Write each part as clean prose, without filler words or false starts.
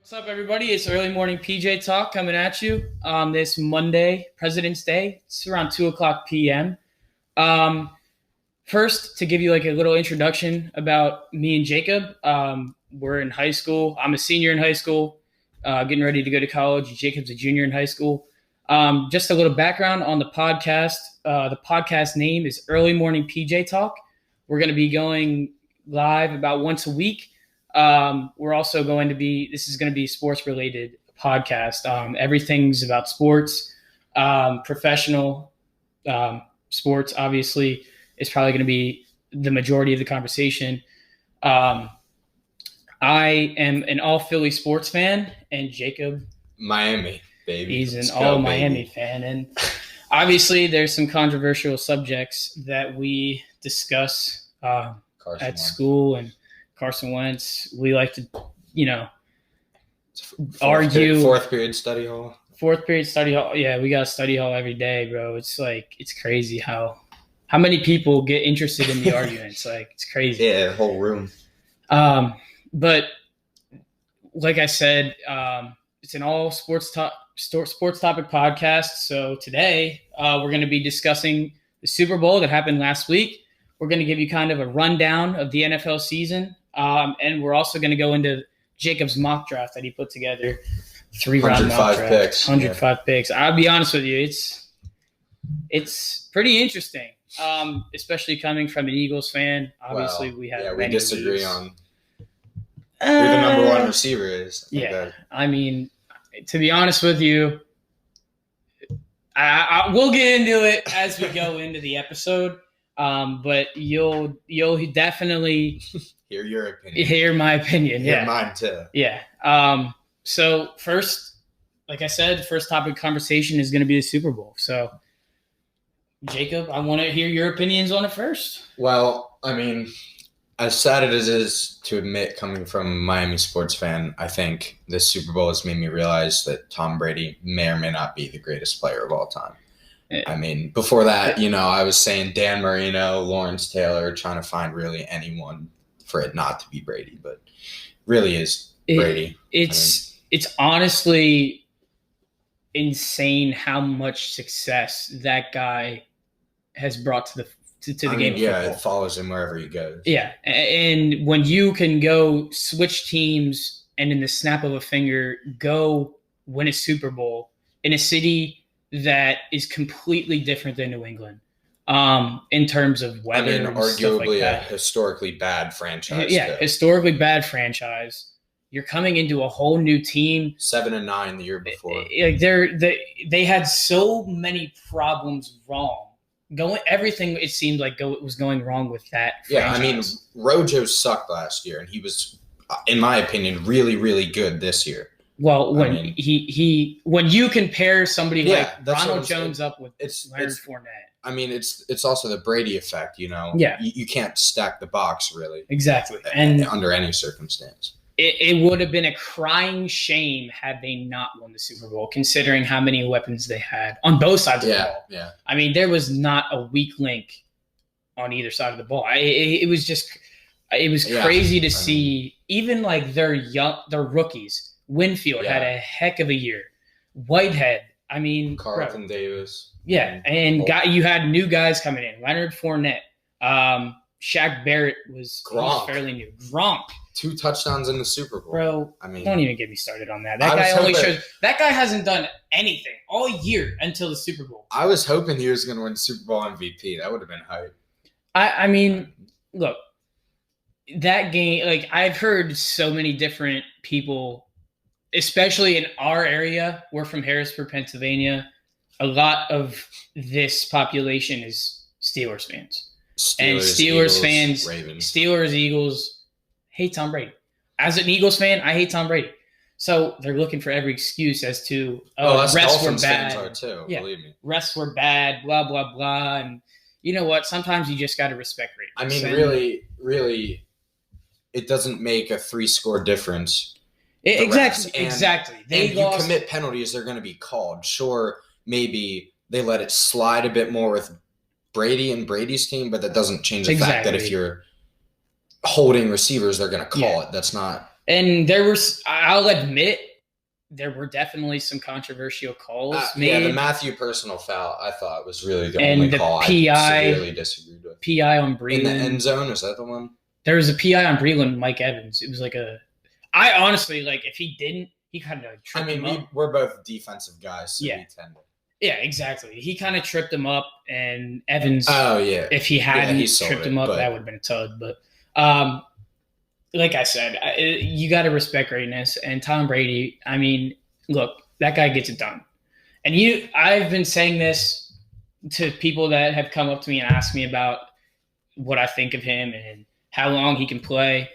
What's up, everybody? It's early morning PJ Talk coming at you on this Monday, President's Day. It's around 2 o'clock p.m. First, to give you like a little introduction about me and Jacob, we're in high school. I'm a senior in high school, getting ready to go to college. Jacob's a junior in high school. Just a little background on the podcast. The podcast name is Early Morning PJ Talk. We're going to be going live about once a week. We're also this is going to be a sports related podcast. Everything's about sports, professional, sports, obviously is probably going to be the majority of the conversation. I am an all Philly sports fan, and Jacob, Miami, baby. He's an all Miami fan. And obviously there's some controversial subjects that we discuss, at school, and Carson Wentz. We like to, argue. Fourth period study hall. Yeah, we got a study hall every day, bro. It's crazy how many people get interested in the arguments. It's crazy. Yeah, the whole room. But like I said, it's an all sports topic podcast. So today we're going to be discussing the Super Bowl that happened last week. We're going to give you kind of a rundown of the NFL season. And we're also going to go into Jacob's mock draft that he put together. 3-round mock draft. 105 picks. I'll be honest with you. It's pretty interesting, especially coming from an Eagles fan. Obviously, we disagree on who the number one receiver is. I mean, to be honest with you, we'll get into it as we go into the episode. But you'll definitely hear your opinion. Hear my opinion. Hear mine too. Yeah. So first, like I said, the first topic of conversation is going to be the Super Bowl. So, Jacob, I want to hear your opinions on it first. Well, I mean, as sad as it is to admit, coming from a Miami sports fan, I think this Super Bowl has made me realize that Tom Brady may or may not be the greatest player of all time. I mean, before that, I was saying Dan Marino, Lawrence Taylor, trying to find really anyone for it not to be Brady, but really is Brady. It's honestly insane how much success that guy has brought to the game of football. It follows him wherever he goes. Yeah, and when you can go switch teams and in the snap of a finger go win a Super Bowl in a city that is completely different than New England, in terms of weather. I mean, arguably a historically bad franchise. Yeah, historically bad franchise. You're coming into a whole new team. 7-9 the year before. They had so many problems wrong. Everything it seemed like was going wrong with that franchise. Yeah, I mean, Rojo sucked last year, and he was, in my opinion, really, really good this year. Well, when you compare somebody like Ronald Jones up with Leonard Fournette. I mean, it's also the Brady effect, Yeah. You can't stack the box, really. Exactly. And under any circumstance. It would have been a crying shame had they not won the Super Bowl, considering how many weapons they had on both sides of the ball. Yeah. I mean, there was not a weak link on either side of the ball. It was crazy to see, even like their rookies. Winfield had a heck of a year. Whitehead, I mean, Carlton Davis. Yeah, and you had new guys coming in. Leonard Fournette, Shaq Barrett was fairly new. Gronk, 2 touchdowns in the Super Bowl. Bro, I mean, don't even get me started on that. That guy hasn't done anything all year until the Super Bowl. I was hoping he was going to win Super Bowl MVP. That would have been hype. I mean, look, that game. I've heard so many different people. Especially in our area, we're from Harrisburg, Pennsylvania. A lot of this population is Steelers fans. Steelers fans, Ravens. Steelers, Eagles, hate Tom Brady. As an Eagles fan, I hate Tom Brady. So they're looking for every excuse as to, us refs were bad. Fans are too, believe me. Refs were bad, blah, blah, blah. And you know what? Sometimes you just got to respect ratings. I mean, really, it doesn't make a 3-score difference. Exactly. You commit penalties, they're going to be called. Sure, maybe they let it slide a bit more with Brady and Brady's team, but that doesn't change the fact that if you're holding receivers, they're going to call it. That's not And I'll admit, there were definitely some controversial calls made. Yeah, the Matthew personal foul, I thought was really the and only the call PI, I severely disagreed with. PI on Breland. In the end zone, was that the one? There was a PI on Breland, Mike Evans. It was like I honestly, like, if he didn't, he kind of tripped him up. We're both defensive guys, so we tend to. Yeah, exactly. He kind of tripped him up, and Evans, if he hadn't tripped him up, that would have been a tug. But like I said, you got to respect greatness. And Tom Brady, I mean, look, that guy gets it done. And I've been saying this to people that have come up to me and asked me about what I think of him and how long he can play.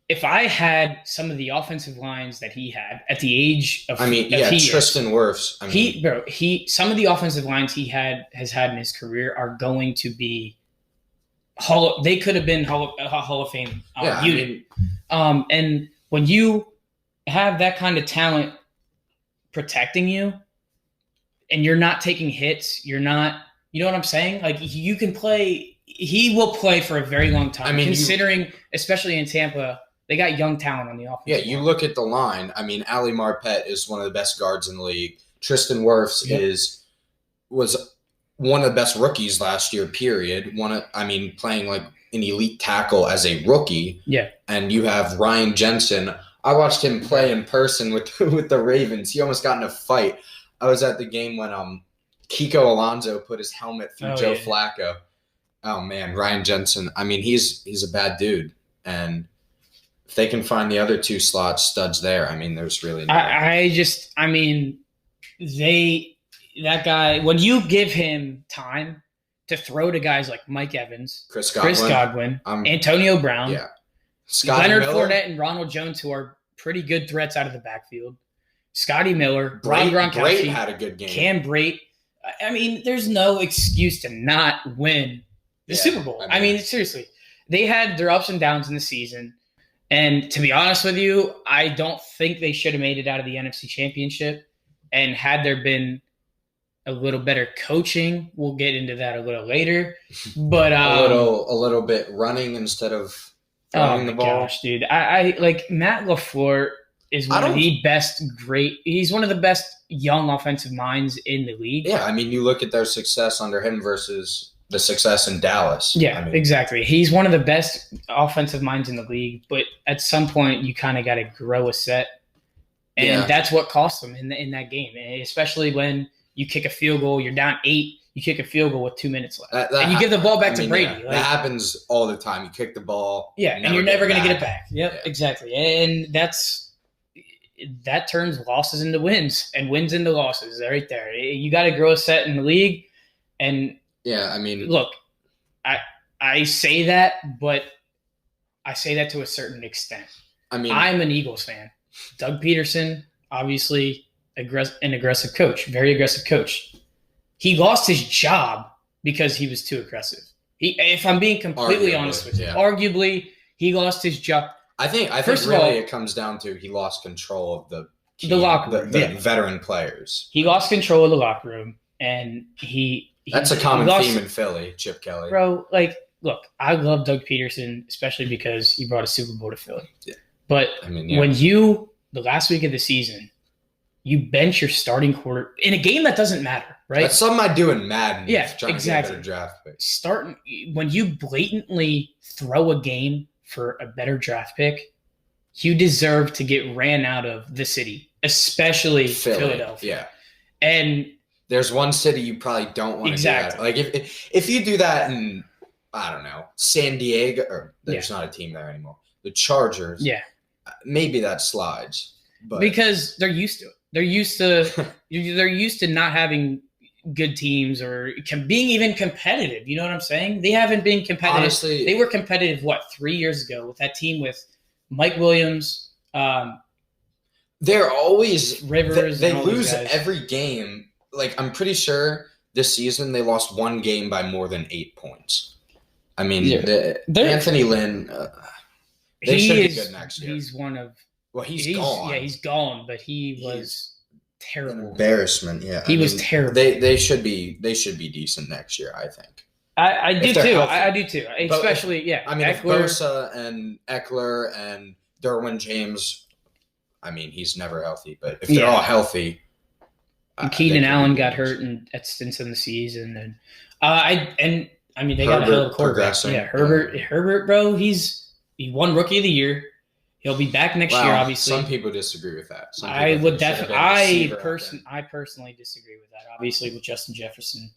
If I had some of the offensive lines that he had at the age of, Tristan Wirfs. Some of the offensive lines he has had in his career are going to be they could have been Hall of Fame unit. And when you have that kind of talent protecting you, and you're not taking hits, you're not, you know what I'm saying? Like, you can play. He will play for a very long time. Considering, especially in Tampa, they got young talent on the offense. Yeah, you look at the line. I mean, Ali Marpet is one of the best guards in the league. Tristan Wirfs was one of the best rookies last year, period. Playing like an elite tackle as a rookie. Yeah. And you have Ryan Jensen. I watched him play in person with the Ravens. He almost got in a fight. I was at the game when Kiko Alonso put his helmet through Joe Flacco. Oh, man, Ryan Jensen. I mean, he's a bad dude. And if they can find the other two slot studs there, I mean, there's really no that guy, when you give him time to throw to guys like Mike Evans, Chris Godwin, Antonio Brown, Leonard Fournette, and Ronald Jones, who are pretty good threats out of the backfield, Scotty Miller, Rob Gronkowski, had a good game. Cam Brate. I mean, there's no excuse to not win the Super Bowl. I mean, seriously, they had their ups and downs in the season. And to be honest with you, I don't think they should have made it out of the NFC Championship. And had there been a little better coaching, we'll get into that a little later. But a little bit running instead of throwing the ball. Oh my gosh, dude! I like Matt LaFleur is one of the best. He's one of the best young offensive minds in the league. Yeah, I mean, you look at their success under him versus the success in Dallas. Yeah, exactly. He's one of the best offensive minds in the league, but at some point you kind of got to grow a set. And that's what cost them in that game, especially when you kick a field goal, you're down 8, you kick a field goal with 2 minutes left. And you give the ball back to Brady. That happens all the time. You kick the ball. Yeah, and you're never going to get it back. Yep, exactly. And that turns losses into wins and wins into losses right there. You got to grow a set in the league. And look, I say that, but I say that to a certain extent. I'm an Eagles fan. Doug Peterson, obviously an aggressive coach, very aggressive coach. He lost his job because he was too aggressive. If I'm being completely honest with you, arguably he lost his job. I think it comes down to he lost control of the locker room, the veteran players. He lost control of the locker room, and that's a common theme in Philly, Chip Kelly. Bro, look, I love Doug Peterson, especially because he brought a Super Bowl to Philly. Yeah. But when the last week of the season, you bench your starting quarter in a game that doesn't matter, right? That's something I do in Madden. Yeah, trying exactly. To get a better draft pick. When you blatantly throw a game for a better draft pick, you deserve to get ran out of the city, especially Philadelphia. Yeah. And there's one city you probably don't want to do that. Like if you do that in, I don't know, San Diego, or there's not a team there anymore. The Chargers. Yeah. Maybe that slides. But because they're used to it. They're used to not having good teams or being even competitive. You know what I'm saying? They haven't been competitive. Honestly, they were competitive 3 years ago with that team with Mike Williams. They're always Rivers. They lose every game. Like, I'm pretty sure this season they lost one game by more than 8 points. I mean, Anthony Lynn. They should be good next year. He's one of. Well, he's gone. Yeah, he's gone, but he was terrible. Embarrassment. Yeah, he was terrible. They should be decent next year, I think. I do too. I do too. Especially, if Bosa and Eckler and Derwin James, I mean, he's never healthy, but if they're all healthy, and Keenan Allen got hurt at stints in the season, and they got a hell of a quarterback. Yeah, Herbert, bro, he won Rookie of the Year. He'll be back next year, obviously. Some people disagree with that. I would definitely. I personally disagree with that. Obviously, with Justin Jefferson.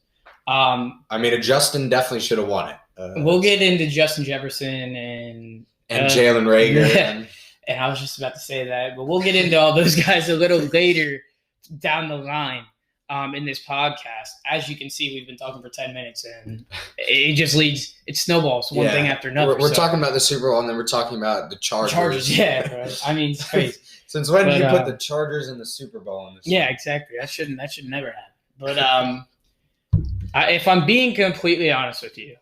Justin definitely should have won it. We'll get into Justin Jefferson and Jalen Reagor. And I was just about to say that, but we'll get into all those guys a little later down the line in this podcast. As you can see, we've been talking for 10 minutes, and it just it snowballs one thing after another. We're talking about the Super Bowl, and then we're talking about the Chargers. Yeah, bro. I mean, it's crazy. Since when did you put the Chargers in the Super Bowl? Yeah, exactly. That should never happen. But if I'm being completely honest with you,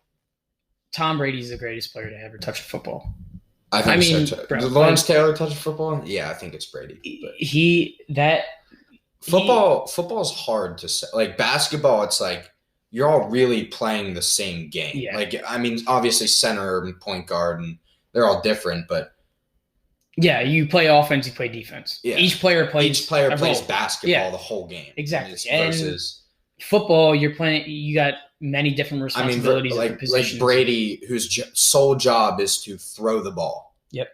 Tom Brady's the greatest player to ever touch a football. I mean, so too. Did Lawrence Taylor touch a football? Yeah, I think it's Brady. Football's hard to say. Like basketball, it's like you're all really playing the same game. Yeah. Like, I mean, obviously center and point guard, and they're all different, but yeah, you play offense, you play defense. Yeah. Each player plays basketball the whole game. Exactly. Versus football, you got many different responsibilities. Like Brady, whose sole job is to throw the ball. Yep.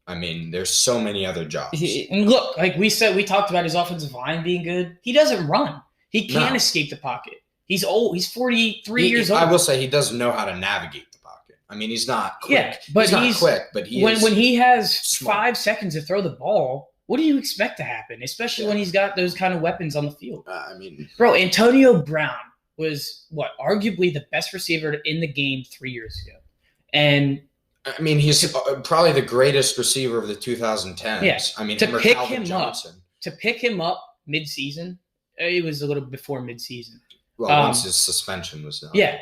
I mean, there's so many other jobs. And look, like we talked about his offensive line being good. He doesn't run. He can't escape the pocket. He's old. He's 43 years old. I will say he doesn't know how to navigate the pocket. I mean, he's not quick. Yeah, but he's not quick. But when he has smart. 5 seconds to throw the ball, what do you expect to happen? Especially when he's got those kind of weapons on the field. Bro, Antonio Brown was arguably the best receiver in the game 3 years ago, and I mean, he's probably the greatest receiver of the 2010s. Yeah. I mean, to pick him up mid-season, it was a little before mid-season. Well, once his suspension was done. Yeah.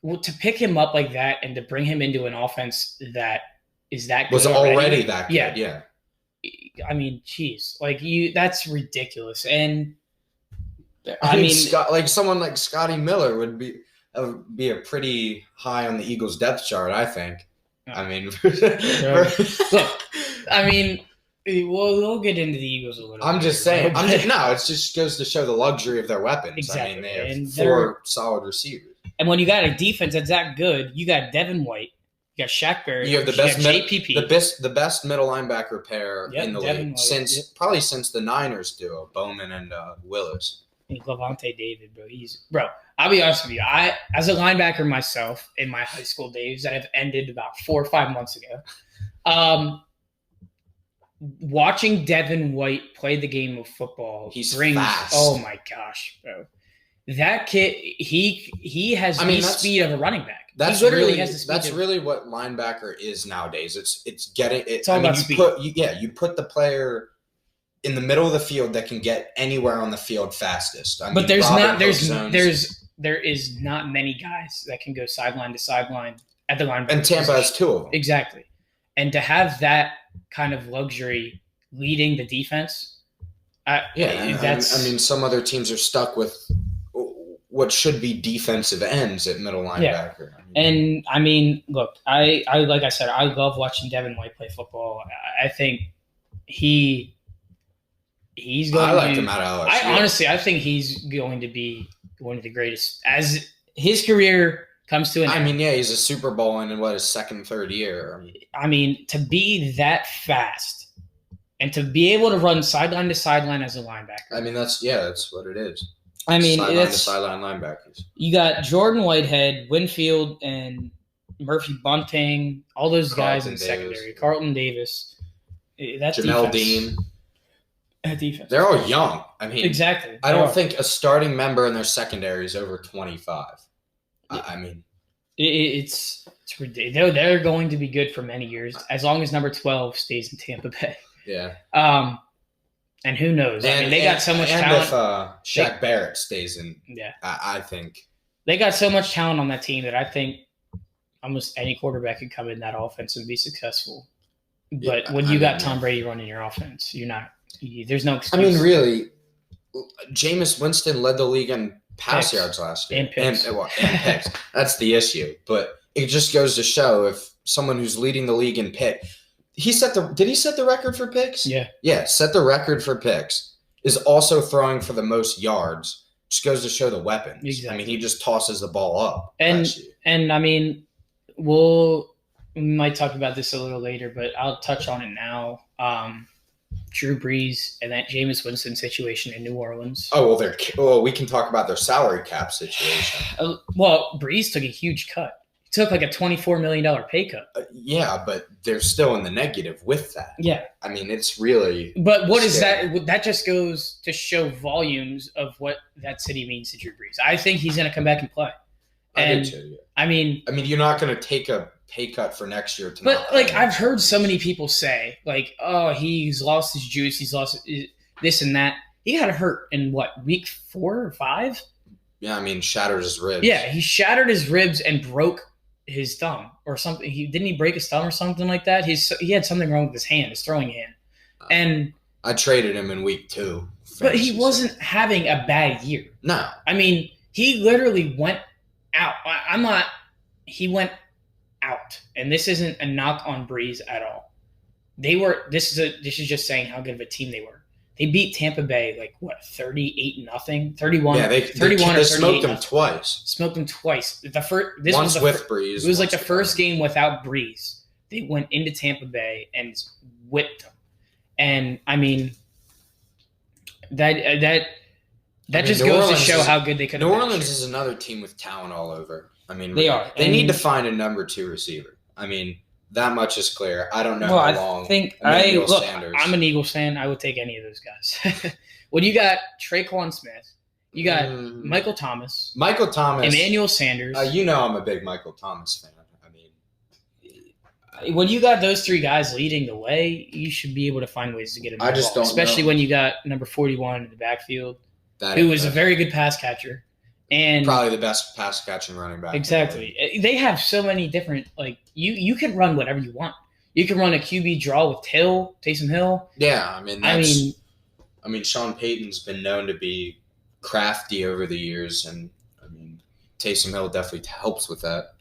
Well, to pick him up like that and to bring him into an offense that is that good was already that good. Yeah. I mean, geez, that's ridiculous. And I mean, someone like Scotty Miller would be a pretty high on the Eagles' depth chart, I think. I mean, look, I mean, we'll get into the Eagles a little. I'm just saying. It just goes to show the luxury of their weapons. Exactly. I mean, they have 4 solid receivers. And when you got a defense that's that good, you got Devin White, you got Shaq Barrett, you have the best JPP, the best middle linebacker pair in the league since the Niners duo, Bowman and Willis. And Levante David, bro. I'll be honest with you. I, as a linebacker myself, in my high school days that have ended about 4 or 5 months ago, watching Devin White play the game of football, fast. Oh my gosh, bro! That kid, he has the speed of a running back. That's really what linebacker is nowadays. It's getting it. It's all about speed. You put the player in the middle of the field that can get anywhere on the field fastest. But there is not many guys that can go sideline to sideline at the linebacker. And Tampa has 2 of them. Exactly. And to have that kind of luxury leading the defense, some other teams are stuck with what should be defensive ends at middle linebacker. Yeah. And I mean, look, I like I said, I love watching Devin White play football. I think he's going. I like him out of LSU. I think he's going to be one of the greatest as his career comes to an end. I mean, yeah, he's a Super Bowl in his second, third year. I mean, to be that fast and to be able to run sideline to sideline as a linebacker. I mean, that's what it is. I mean, sideline to sideline linebackers. You got Jordan Whitehead, Winfield, and Murphy Bunting, all those guys in the secondary. Carlton Davis. Jamel Dean. Defense. They're all young. I mean, exactly. I don't think a starting member in their secondary is over 25. Yeah. I mean, it's ridiculous. They're going to be good for many years as long as number 12 stays in Tampa Bay. Yeah. And who knows? I mean, they got so much talent. If Shaq Barrett stays in, I think they got so much talent on that team that I think almost any quarterback could come in that offense and be successful. But when you got Tom Brady running your offense, you're not. There's no excuse. I mean, really, Jameis Winston led the league in pass yards last year. And picks. And picks. That's the issue. But it just goes to show if someone who's leading the league in pick, Did he set the record for picks? Yeah. Yeah, set the record for picks. Is also throwing for the most yards. Just goes to show the weapons. Exactly. I mean, he just tosses the ball up. And I mean, we might talk about this a little later, but I'll touch on it now. Drew Brees and that Jameis Winston situation in New Orleans. Oh, well, we can talk about their salary cap situation. Well, Brees took a huge cut. He took like a $24 million pay cut. Yeah, but they're still in the negative with that. Yeah. I mean, it's really But what scary. Is that? That just goes to show volumes of what that city means to Drew Brees. I think he's going to come back and play. And, I do too, yeah. I mean, you're not going to take a pay cut for next year. But, like, I've heard so many people say, like, oh, he's lost his juice. He's lost this and that. He got hurt in, what, week 4 or 5? Yeah, I mean, shattered his ribs. Yeah, he shattered his ribs and broke his thumb or something. Didn't he break his thumb or something like that? He had something wrong with his hand, his throwing hand. And I traded him in week 2. But he wasn't having a bad year. No. I mean, he literally went out. He went out. And this isn't a knock on Brees at all. This is just saying how good of a team they were. They beat Tampa Bay 38-0, 31. Yeah, they 31 or smoked them twice. Smoked them twice. Once with Brees. It was like the first game without Brees. They went into Tampa Bay and whipped them. And I mean, that just goes to show how good they could have been. New Orleans is another team with talent all over. I mean, they are. They need to find a number 2 receiver. I mean, that much is clear. I don't know how long. I'm an Eagles fan. I would take any of those guys. When you got Traquan Smith, you got Michael Thomas, Emmanuel Sanders. I'm a big Michael Thomas fan. I mean, when you got those 3 guys leading the way, you should be able to find ways to get him. I just don't, especially when you got number 41 in the backfield, who was a very good pass catcher. And probably the best pass catching running back. Exactly. They have so many different, you can run whatever you want. You can run a QB draw with Taysom Hill. Yeah, I mean, Sean Payton's been known to be crafty over the years, and I mean, Taysom Hill definitely helps with that.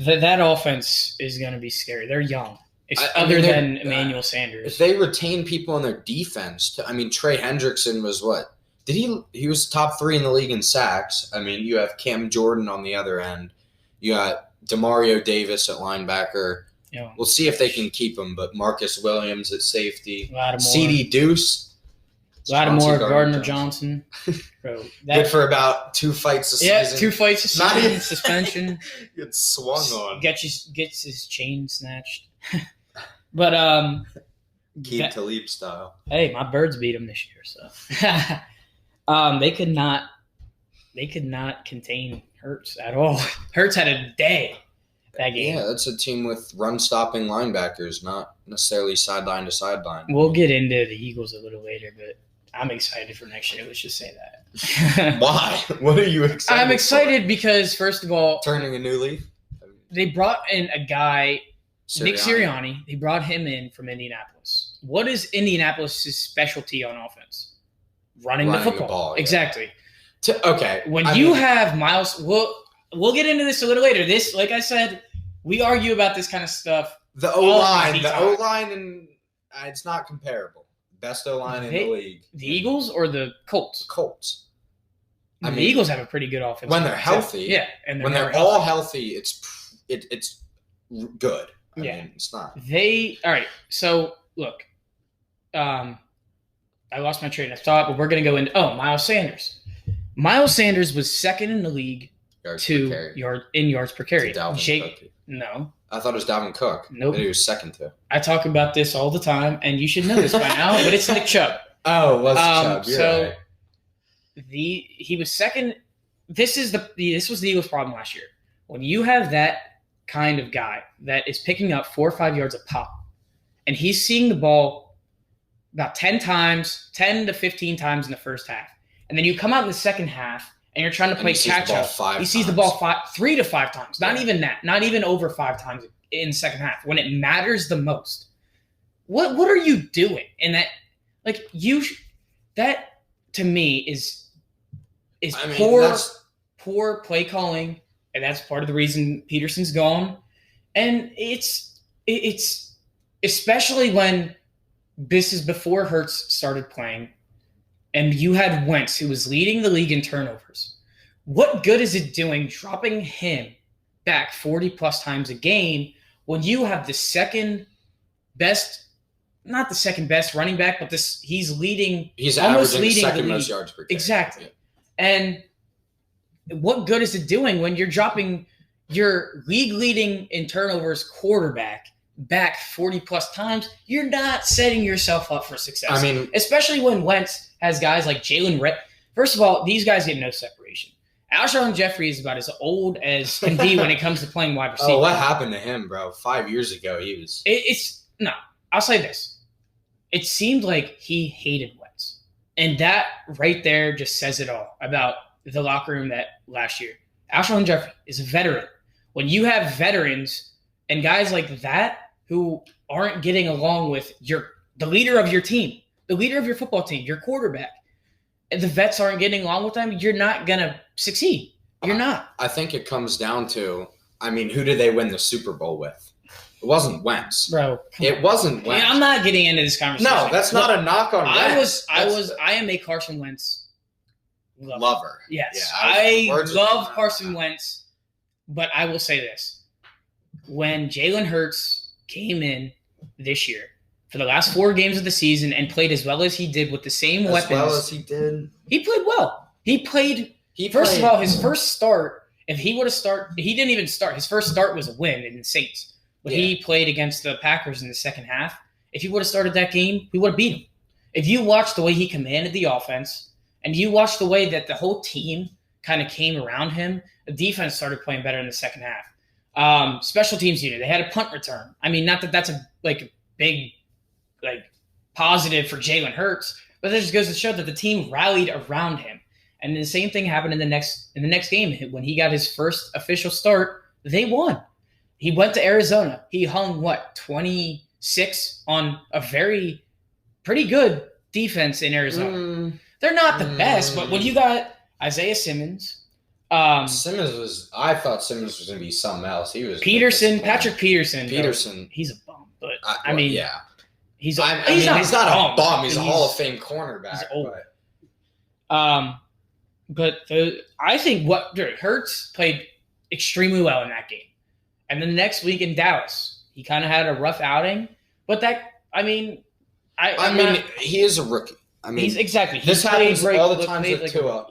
That offense is going to be scary. They're young, other than Emmanuel Sanders. If they retain people on their defense, Trey Hendrickson was what? He was top 3 in the league in sacks. I mean, you have Cam Jordan on the other end. You got Demario Davis at linebacker. Yeah. We'll see if they can keep him, but Marcus Williams at safety. Lattimore. CD Deuce. Lattimore, Gardner Johnson. Bro, good for about 2 fights a season. Yeah, 2 fights a season, suspension. Gets swung on. Gets his chain snatched. But Keith Talib style. Hey, my Birds beat him this year, so they could not contain Hurts at all. Hurts had a day that game. Yeah, that's a team with run-stopping linebackers, not necessarily sideline to sideline. We'll get into the Eagles a little later, but I'm excited for next year. Let's just say that. Why? What are you excited I'm excited because, first of all, turning a new leaf. They brought in a guy, Nick Sirianni. They brought him in from Indianapolis. What is Indianapolis' specialty on offense? Running the football. Ball, yeah. Exactly. Okay. When you have Miles, we'll get into this a little later. This, like I said, we argue about this kind of stuff. The O-line, and it's not comparable. Best O-line in the league. The Eagles or the Colts? Colts. The Eagles have a pretty good offense. When they're healthy. Yeah. And when they're all healthy, it's good. I mean, it's not. All right. So, look. I lost my train of thought, but we're going to go into Miles Sanders. Miles Sanders was second in the league in yards per carry. No. I thought it was Dalvin Cook. Nope. He was second to. I talk about this all the time, and you should know this by now, but it's Nick Chubb. Oh, was Chubb. You're right. He was second. This was the Eagles' problem last year. When you have that kind of guy that is picking up 4 or 5 yards a pop, and he's seeing the ball about 10 to 15 times in the first half. And then you come out in the second half and you're trying to play catch up. He sees the ball 3 to 5 times. Not even that. Not even over 5 times in the second half when it matters the most. What are you doing? And that to me is poor play calling, and that's part of the reason Peterson's gone. And it's especially when this is before Hurts started playing, and you had Wentz, who was leading the league in turnovers. What good is it doing dropping him back 40-plus times a game when you have the second best, not the second best running back, but he's almost averaging leading second the most league. yards per game. Exactly. Yeah. And what good is it doing when you're dropping your league-leading in turnovers quarterback back 40-plus times? You're not setting yourself up for success. I mean, especially when Wentz has guys like Jalen Redd. First of all, these guys get no separation. Alshon Jeffrey is about as old as can be when it comes to playing wide receiver. Oh, what happened to him, bro? 5 years ago, he was. No. I'll say this. It seemed like he hated Wentz. And that right there just says it all about the locker room that last year. Alshon Jeffrey is a veteran. When you have veterans and guys like that who aren't getting along with the leader of your team, the leader of your football team, your quarterback, and the vets aren't getting along with them, you're not going to succeed. You're not. I think it comes down to, who did they win the Super Bowl with? It wasn't Wentz. Bro. It wasn't Wentz. I'm not getting into this conversation. No, that's not a knock on Wentz. I am a Carson Wentz lover. Yes. Yeah, I love Carson Wentz, but I will say this. When Jalen Hurts came in this year for the last 4 games of the season and played as well as he did with the same weapons. As well as he did. He played well. First of all, his first start, if he would have started, he didn't even start. His first start was a win in the Saints. But he played against the Packers in the second half. If he would have started that game, we would have beat him. If you watched the way he commanded the offense, and you watched the way that the whole team kind of came around him, the defense started playing better in the second half. Special teams unit, they had a punt return. Not that that's a big positive for Jalen Hurts, but that just goes to show that the team rallied around him. And the same thing happened in the next game. When he got his first official start, they won. He went to Arizona. He hung, 26 on a pretty good defense in Arizona. They're not the best, but when you got Isaiah Simmons. I thought Simmons was going to be something else. He was Patrick Peterson. He's a bum, but yeah. He's not a bum. He's a Hall of Fame cornerback. He's old. But I think Hurts played extremely well in that game. And then the next week in Dallas, he kind of had a rough outing. But he is a rookie. This happens all the time with Tua.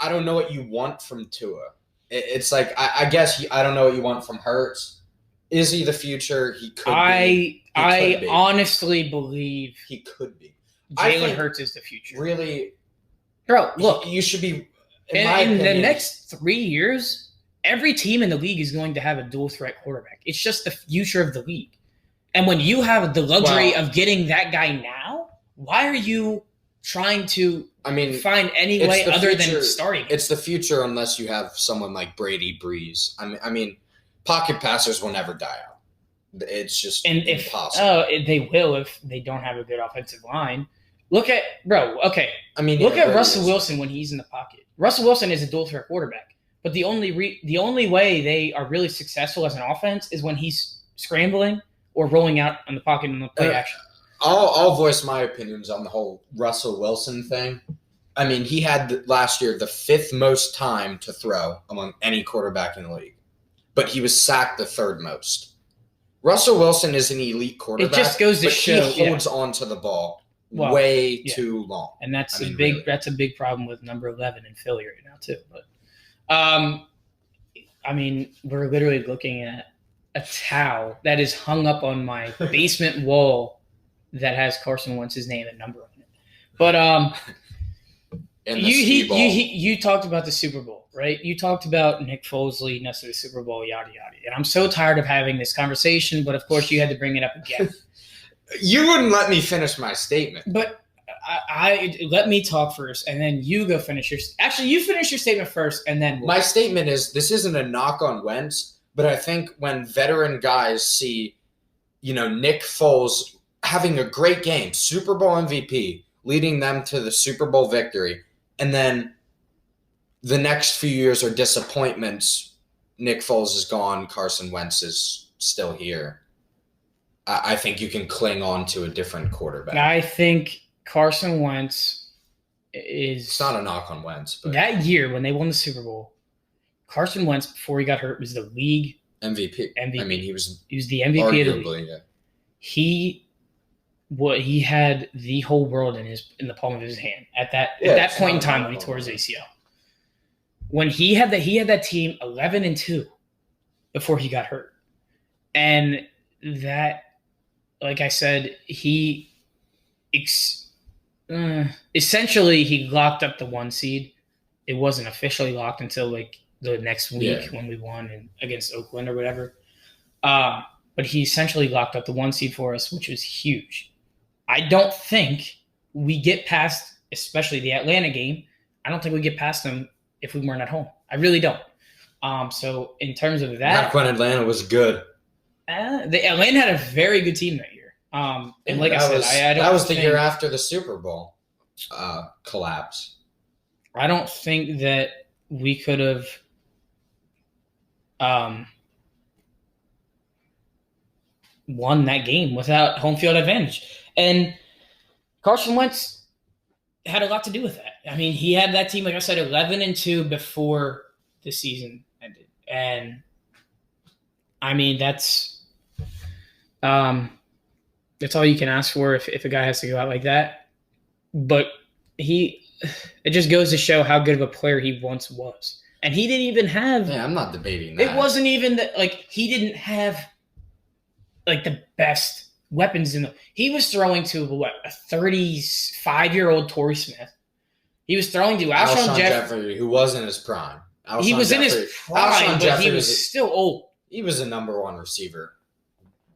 I don't know what you want from Tua. It's like, I guess I don't know what you want from Hurts. Is he the future? He could be. I honestly believe he could be. Jalen Hurts is the future. Really? Bro, look. You should be, in the next 3 years, every team in the league is going to have a dual-threat quarterback. It's just the future of the league. And when you have the luxury of getting that guy now, why are you trying to find any way other than starting him? It's the future unless you have someone like Brady, Breeze. Pocket passers will never die out. It's just impossible. They will if they don't have a good offensive line. Look at Russell Wilson when he's in the pocket. Russell Wilson is a dual-threat quarterback. But the only way they are really successful as an offense is when he's scrambling or rolling out on the pocket in the play action. I'll voice my opinions on the whole Russell Wilson thing. He had last year the 5th most time to throw among any quarterback in the league, but he was sacked the 3rd most. Russell Wilson is an elite quarterback. It just goes to show he holds onto the ball too long, and that's a big problem with number 11 in Philly right now too. But we're literally looking at a towel that is hung up on my basement wall that has Carson Wentz's name and number on it. But you talked about the Super Bowl, right? You talked about Nick Foles leading us to the Super Bowl, yada yada. And I'm so tired of having this conversation, but of course you had to bring it up again. You wouldn't let me finish my statement. But I let me talk first, and then you go finish your. Actually, you finish your statement first, and then my statement is: this isn't a knock on Wentz, but I think when veteran guys see, Nick Foles having a great game, Super Bowl MVP, leading them to the Super Bowl victory, and then the next few years are disappointments. Nick Foles is gone. Carson Wentz is still here. I think you can cling on to a different quarterback. I think Carson Wentz is... It's not a knock on Wentz. But that year when they won the Super Bowl, Carson Wentz, before he got hurt, was the league MVP. I mean, he was the MVP arguably, of the league. Yeah. He had the whole world in the palm of his hand at that point in time when he tore his ACL. When he had that team 11-2 before he got hurt, and that, like I said, he essentially he locked up the 1 seed. It wasn't officially locked until like the next week when we won against Oakland or whatever. But he essentially locked up the 1 seed for us, which was huge. I don't think we get past, especially the Atlanta game. I don't think we get past them if we weren't at home. I really don't. So in terms of that, back when Atlanta was good, Atlanta had a very good team that year. And like I said, that was the year after the Super Bowl collapse. I don't think that we could have won that game without home field advantage. And Carson Wentz had a lot to do with that. I mean, he had that team, like I said, 11-2 before the season ended. And I mean, that's all you can ask for if a guy has to go out like that. But it just goes to show how good of a player he once was. And he didn't even have... Yeah, I'm not debating that. It wasn't even that, like, he didn't have, like, the best weapons in the... He was throwing to, a 35-year-old Torrey Smith. He was throwing to Alshon Jefferson, who was in his prime. He was in his prime, but he was still old. He was a number 1 receiver.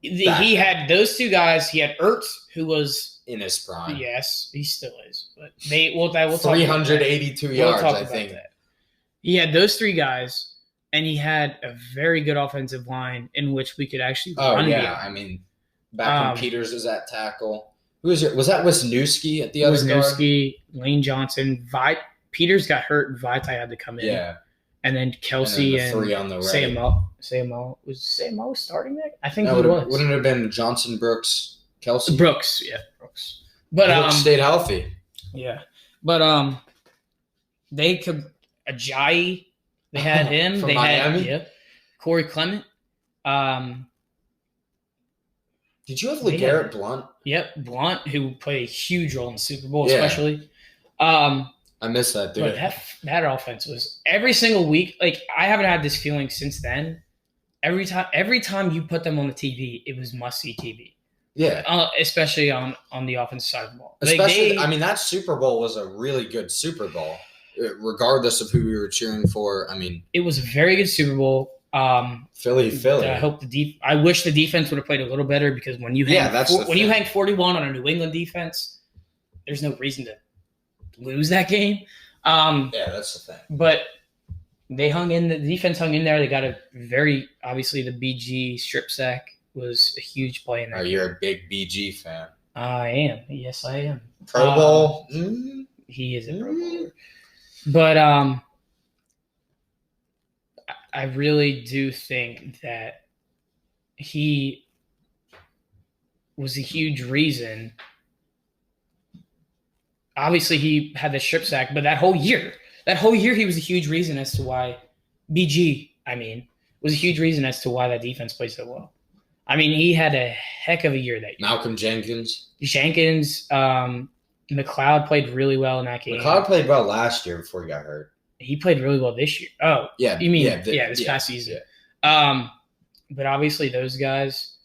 He had those two guys. He had Ertz, who was... in his prime. Yes, he still is. But we'll talk 382 yards, I think. That. He had those 3 guys, and he had a very good offensive line in which we could actually run. I mean, back when Peters was at tackle. Who was it? Was that Wisniewski at the other guard? Wisniewski, Lane Johnson, Peters got hurt, and Vitae had to come in. Yeah. And then Kelsey and 3 on the right. Sayamo. Was Sayamo starting there? I think he was. Wouldn't it have been Johnson, Brooks, Kelsey? Brooks. But Brooks stayed healthy. Yeah. But they could Ajayi, they had him. From they Miami? had Corey Clement. Did you have LeGarrette Blount? Yep, Blount, who played a huge role in the Super Bowl, especially. I miss that dude. But that offense was every single week. Like, I haven't had this feeling since then. Every time you put them on the TV, it was must-see TV. Yeah, especially on the offensive side of the ball. Especially, I mean, that Super Bowl was a really good Super Bowl, regardless of who we were cheering for. I mean, it was a very good Super Bowl. Philly. I wish the defense would have played a little better, because when you hang 41 on a New England defense, there's no reason to lose that game. That's the thing. But they hung in. The defense hung in there. They got obviously the BG strip sack was a huge play in that. You're a big BG fan. I am. Yes, I am. Pro Bowl. He is a Pro Bowler. But I really do think that he was a huge reason. Obviously, he had the strip sack, but that whole year he was a huge reason as to why was a huge reason as to why that defense played so well. I mean, he had a heck of a year that year. Malcolm Jenkins, McLeod played really well in that game. McLeod played well last year before he got hurt. He played really well this year. Oh, yeah. You mean this past season? Yeah. But obviously those guys,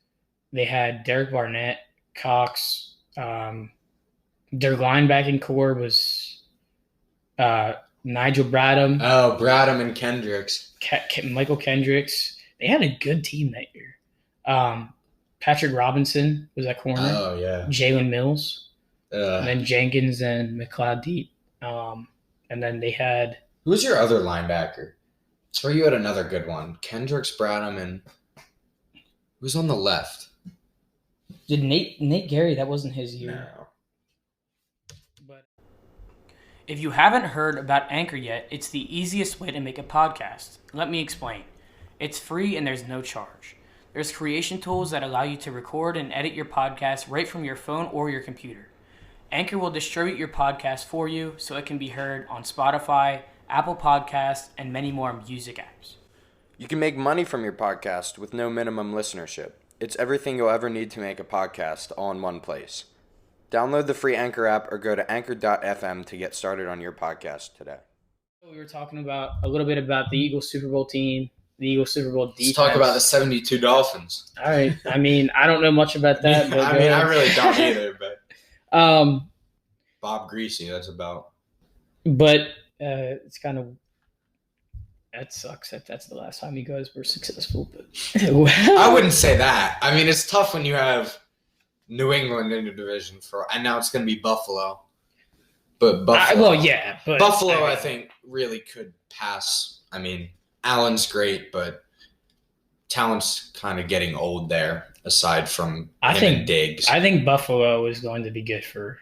they had Derek Barnett, Cox. Their linebacking core was Nigel Bradham. Oh, Bradham and Kendricks. Michael Kendricks. They had a good team that year. Patrick Robinson was at corner. Oh, yeah. Jalen Mills. And then Jenkins and McLeod deep. And then they had... Who was your other linebacker? Or you had another good one. Kendricks, Bradham, and... Who's on the left? Did Nate Gary? That wasn't his year. No. But if you haven't heard about Anchor yet, it's the easiest way to make a podcast. Let me explain. It's free and there's no charge. There's creation tools that allow you to record and edit your podcast right from your phone or your computer. Anchor will distribute your podcast for you so it can be heard on Spotify, Apple Podcasts, and many more music apps. You can make money from your podcast with no minimum listenership. It's everything you'll ever need to make a podcast all in one place. Download the free Anchor app or go to anchor.fm to get started on your podcast today. We were talking about a little bit about the Eagles Super Bowl team, the Eagles Super Bowl defense. Let's talk about the 72 Dolphins. All right. I mean, I don't know much about that. But I really don't either, but Bob Greasy, that's about. But it's kind of that sucks that that's the last time you guys were successful. But I wouldn't say that. I mean, it's tough when you have New England in the division and now it's going to be Buffalo. But Buffalo, Buffalo, I think, really could pass. I mean, Allen's great, but talent's kind of getting old there. Aside from and Diggs, I think Buffalo is going to be good for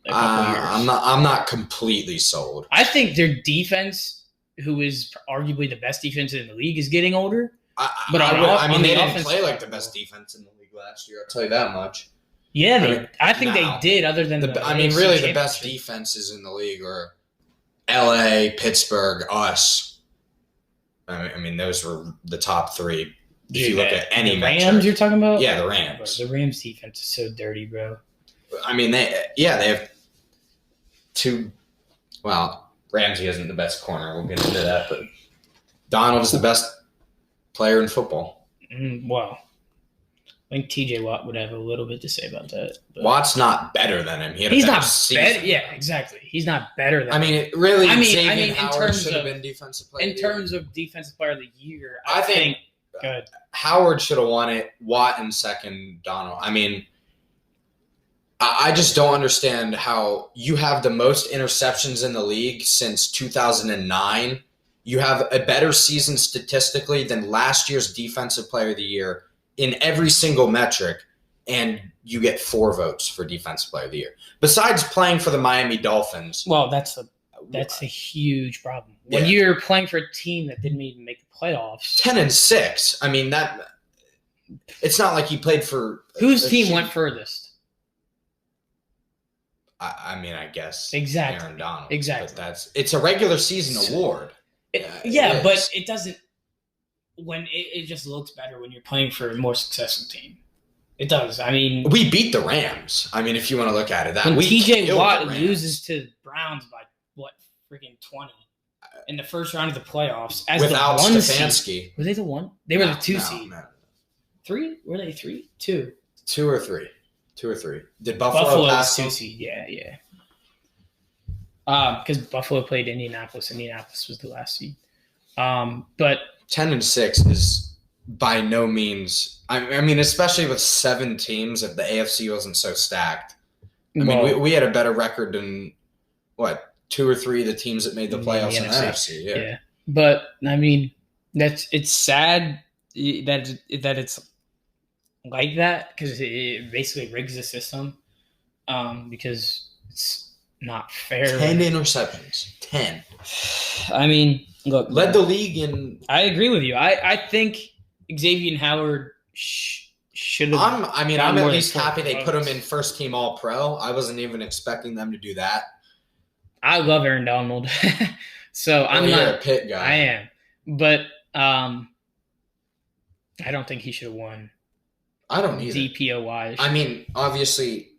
a couple years. I'm not completely sold. I think their defense, who is arguably the best defense in the league, is getting older. They didn't play like the best defense in the league last year. I'll tell you that much. Yeah, I think they did. Other than really, the best defenses in the league are L.A., Pittsburgh, us. I mean, those were the top three. If you look at any Rams, metric. you're talking about? Yeah, the Rams. The Rams defense is so dirty, bro. I mean, they have two. Well, Ramsey isn't the best corner. We'll get into that, but Donald's the best player in football. Well. I think TJ Watt would have a little bit to say about that. But Watt's not better than him. He's not better. Yeah, exactly. He's not better than him. Xavier Howard should have been defensive player. In terms of defensive player of the year, I think Howard should have won it. Watt in second, Donald. I mean, I just don't understand how you have the most interceptions in the league since 2009. You have a better season statistically than last year's defensive player of the year in every single metric, and you get 4 votes for Defensive Player of the Year. Besides playing for the Miami Dolphins. Well, that's a huge problem. When you're playing for a team that didn't even make the playoffs. 10-6. I mean, it's not like he played for whose team went furthest? I guess exactly Aaron Donald. Exactly. But it's a regular season award. But it doesn't. When it just looks better when you're playing for a more successful team. It does. I mean, we beat the Rams. I mean, if you want to look at it that way. When TJ Watt loses to Browns by freaking 20 in the first round of the playoffs as without the 1 Stefanski. seed. Were they the 1? They were the 2 seed. No. 3? Were they 3? 2. 2 or 3. 2 or 3. Did Buffalo pass 2 seed? Yeah. Because Buffalo played Indianapolis. Indianapolis was the last seed. But 10-6 is by no means. I mean, especially with 7 teams, if the AFC wasn't so stacked. I mean, we had a better record than 2 or 3 of the teams that made the playoffs in the NFC. Yeah. But I mean, it's sad that it's like that because it basically rigs the system. Because it's not fair. 10 interceptions. 10. I mean. Look, led the league in. I agree with you. I think Xavier Howard should have. I'm at least happy they put him in first team All Pro. I wasn't even expecting them to do that. I love Aaron Donald, so I'm not a Pitt guy. I am, but I don't think he should have won. I don't either. DPOY. I mean, obviously,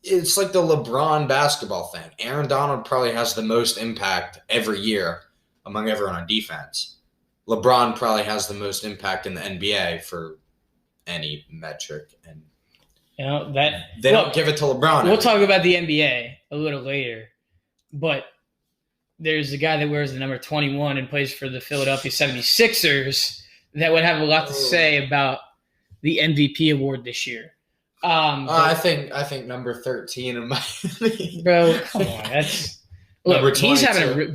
it's like the LeBron basketball thing. Aaron Donald probably has the most impact every year among everyone on defense. LeBron probably has the most impact in the NBA for any metric, and they don't give it to LeBron. We'll talk about the NBA a little later, but there's a guy that wears the number 21 and plays for the Philadelphia 76ers that would have a lot to say about the MVP award this year. I think number 13 in my bro. Come on, that's. Look,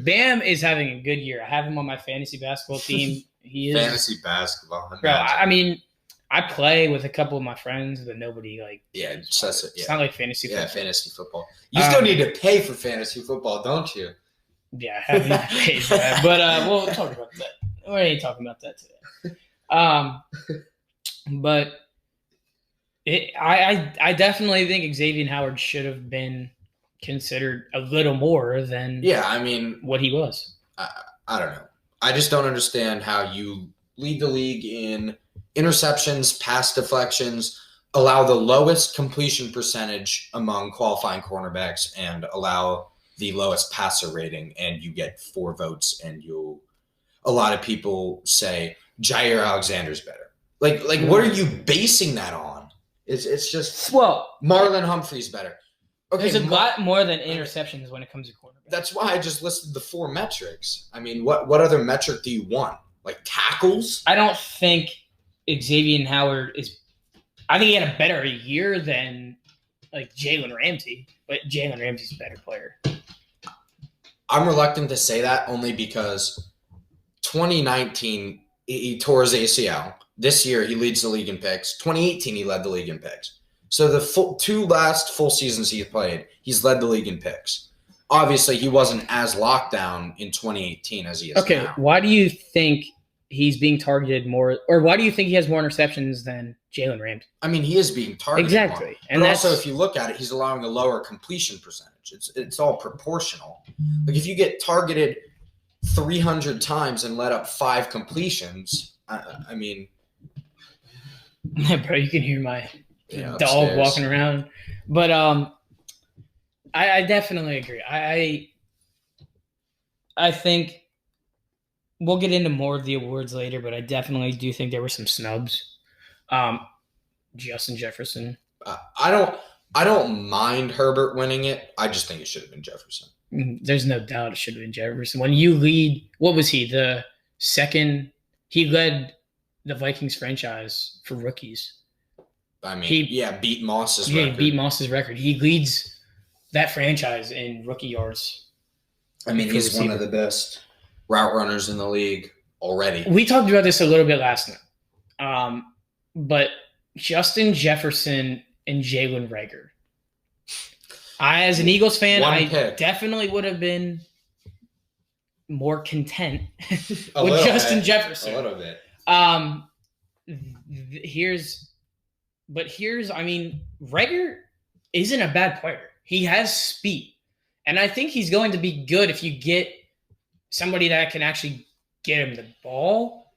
Bam is having a good year. I have him on my fantasy basketball team. He is fantasy basketball. Bro, I mean, I play with a couple of my friends, but nobody like. Yeah, it's not like fantasy football. Yeah, fantasy football. You still need to pay for fantasy football, don't you? Yeah, I have not paid for that, but we'll talk about that. We ain't talking about that today. But I definitely think Xavier Howard should have been considered a little more than what he was. I don't know. I just don't understand how you lead the league in interceptions, pass deflections, allow the lowest completion percentage among qualifying cornerbacks, and allow the lowest passer rating, and you get 4 votes, and a lot of people say Jair Alexander's better. Like what are you basing that on? It's just Marlon Humphrey's better. Okay, there's a lot more than interceptions when it comes to cornerback. That's why I just listed the 4 metrics. I mean, what other metric do you want? Like tackles? I don't think Xavier Howard is – I think he had a better year than like Jalen Ramsey, but Jalen Ramsey's a better player. I'm reluctant to say that only because 2019 he tore his ACL. This year he leads the league in picks. 2018 he led the league in picks. So the 2 last full seasons he played, he's led the league in picks. Obviously, he wasn't as locked down in 2018 as he is now. Okay, why do you think he's being targeted more, or why do you think he has more interceptions than Jalen Ramsey? I mean, he is being targeted exactly, more. And but also if you look at it, he's allowing a lower completion percentage. It's all proportional. Like if you get targeted 300 times and let up 5 completions, I mean, bro, you can hear my dog upstairs walking around. But I definitely agree. I think we'll get into more of the awards later, but I definitely do think there were some snubs. Justin Jefferson. I don't mind Herbert winning it. I just think it should have been Jefferson. There's no doubt it should have been Jefferson. When you lead, what was he? The second he led the Vikings franchise for rookies. I mean, beat Moss's record. He beat Moss's record. He leads that franchise in rookie yards. I mean, he's one of the best route runners in the league already. We talked about this a little bit last night. But Justin Jefferson and Jalen Reagor. As an Eagles fan, I definitely would have been more content with Justin Jefferson. A little bit. Reagor isn't a bad player. He has speed. And I think he's going to be good if you get somebody that can actually get him the ball.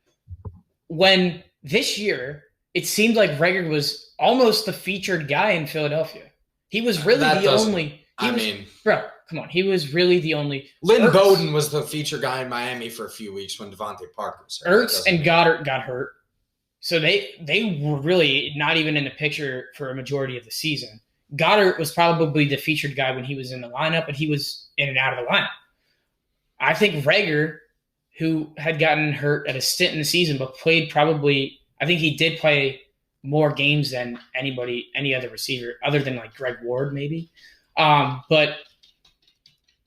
When this year, it seemed like Reagor was almost the featured guy in Philadelphia. He was really the only. Bro, come on. He was really the only. Lynn Bowden was the feature guy in Miami for a few weeks when Devontae Parker was hurt. Ertz and Goddard got hurt. So they were really not even in the picture for a majority of the season. Goddard was probably the featured guy when he was in the lineup, but he was in and out of the lineup. I think Reagor, who had gotten hurt at a stint in the season, but played I think he did play more games than any other receiver, other than like Greg Ward, maybe. But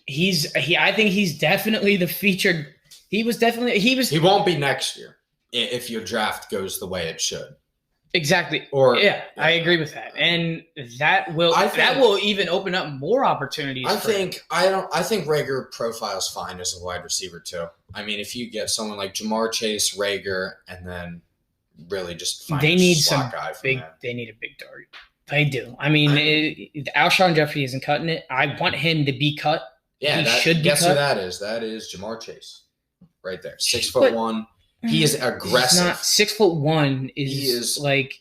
I think he's definitely the featured. He won't be next year if your draft goes the way it should. Exactly. I agree with that, and that will even open up more opportunities. I think Reagor profiles fine as a wide receiver too. I mean, if you get someone like Jamar Chase, Reagor, and then really just find a slot guy from that. They need a big target. They do. I mean, Alshon Jeffrey isn't cutting it. I want him to be cut. Yeah, guess who that is? That is Jamar Chase, right there, 6'1". He is aggressive. He's not 6'1" is like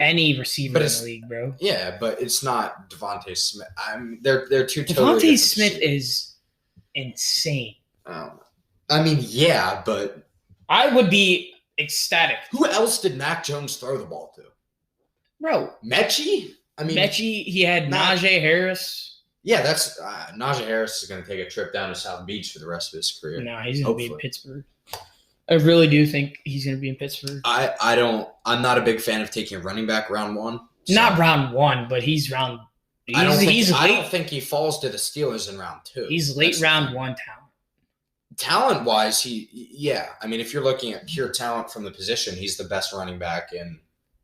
any receiver in the league, bro. Yeah, but it's not Devontae Smith. They're two totally Devontae Smith is insane. I mean, yeah, but I would be ecstatic. Who else did Mac Jones throw the ball to? Bro. Mechie? He had Najee Harris. Yeah, that's Najee Harris is going to take a trip down to South Beach for the rest of his career. No, he's going to be in Pittsburgh. I really do think he's going to be in Pittsburgh. I'm not a big fan of taking a running back round 1. So. Not round 1, but he's round. I don't think he falls to the Steelers in round 2. He's late round 1 talent. Talent-wise, I mean, if you're looking at pure talent from the position, he's the best running back in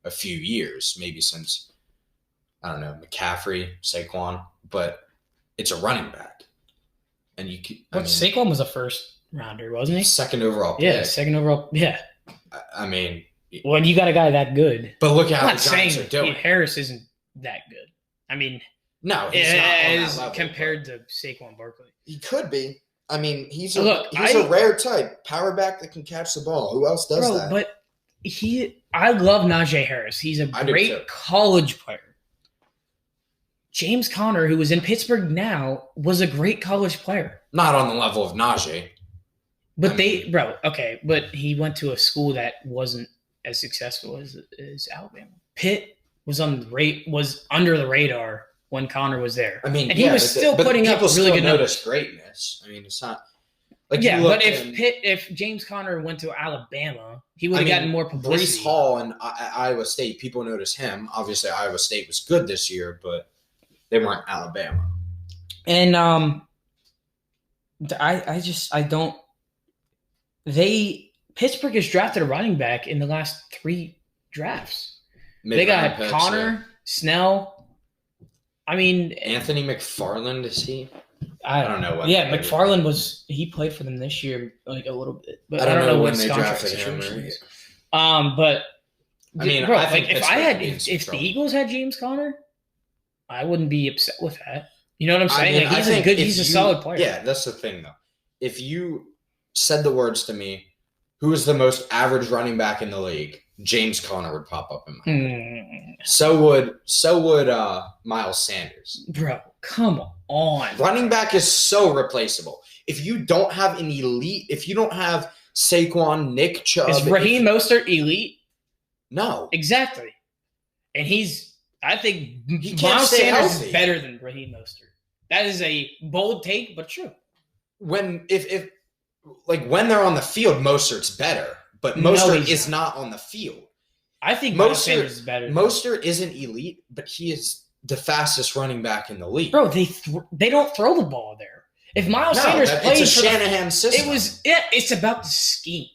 a few years, maybe since, I don't know, McCaffrey, Saquon, but it's a running back. And Saquon was a first rounder, wasn't he? Second overall pick. Yeah, second overall. Yeah. I mean, When you got a guy that good. But look at I'm how not the Giants saying are doing. Harris isn't that good. I mean, No, he's not on that level, compared to Saquon Barkley. He could be. I mean, he's a rare type. Power back that can catch the ball. Who else does that? But I love Najee Harris. He's a great college player. James Conner, who was in Pittsburgh now, was a great college player. Not on the level of Najee. But but he went to a school that wasn't as successful as Alabama. Pitt was under the radar when Conner was there. I mean, and he was still putting up really good numbers. Greatness. I mean, it's not like but if James Conner went to Alabama, he would have gotten more publicity. Breece Hall and Iowa State, people notice him. Obviously, Iowa State was good this year, but they weren't Alabama. And I don't. Pittsburgh has drafted a running back in the last 3 drafts. They got Connor, Snell. I mean, Anthony McFarland, is he? I don't know. Yeah, McFarland he played for them this year, like a little bit, but I don't know when what they drafted him. But I mean, bro, I think if the Eagles had James Conner, I wouldn't be upset with that. You know what I'm saying? I mean, he's a solid player. Yeah, that's the thing though. If you said the words to me, who is the most average running back in the league? James Conner would pop up in my head. So would Miles Sanders. Bro, come on. Running back is so replaceable. If you don't have an elite, if you don't have Saquon, Nick Chubb. Is Raheem Mostert elite? No. Exactly. And I think Miles Sanders is better than Raheem Mostert. That is a bold take, but true. When they're on the field, Mostert's better, but Mostert is not on the field. I think Miles Sanders is better. Mostert isn't elite, but he is the fastest running back in the league. Bro, they don't throw the ball there. If Miles Sanders played it's a Shanahan system. It's about the scheme.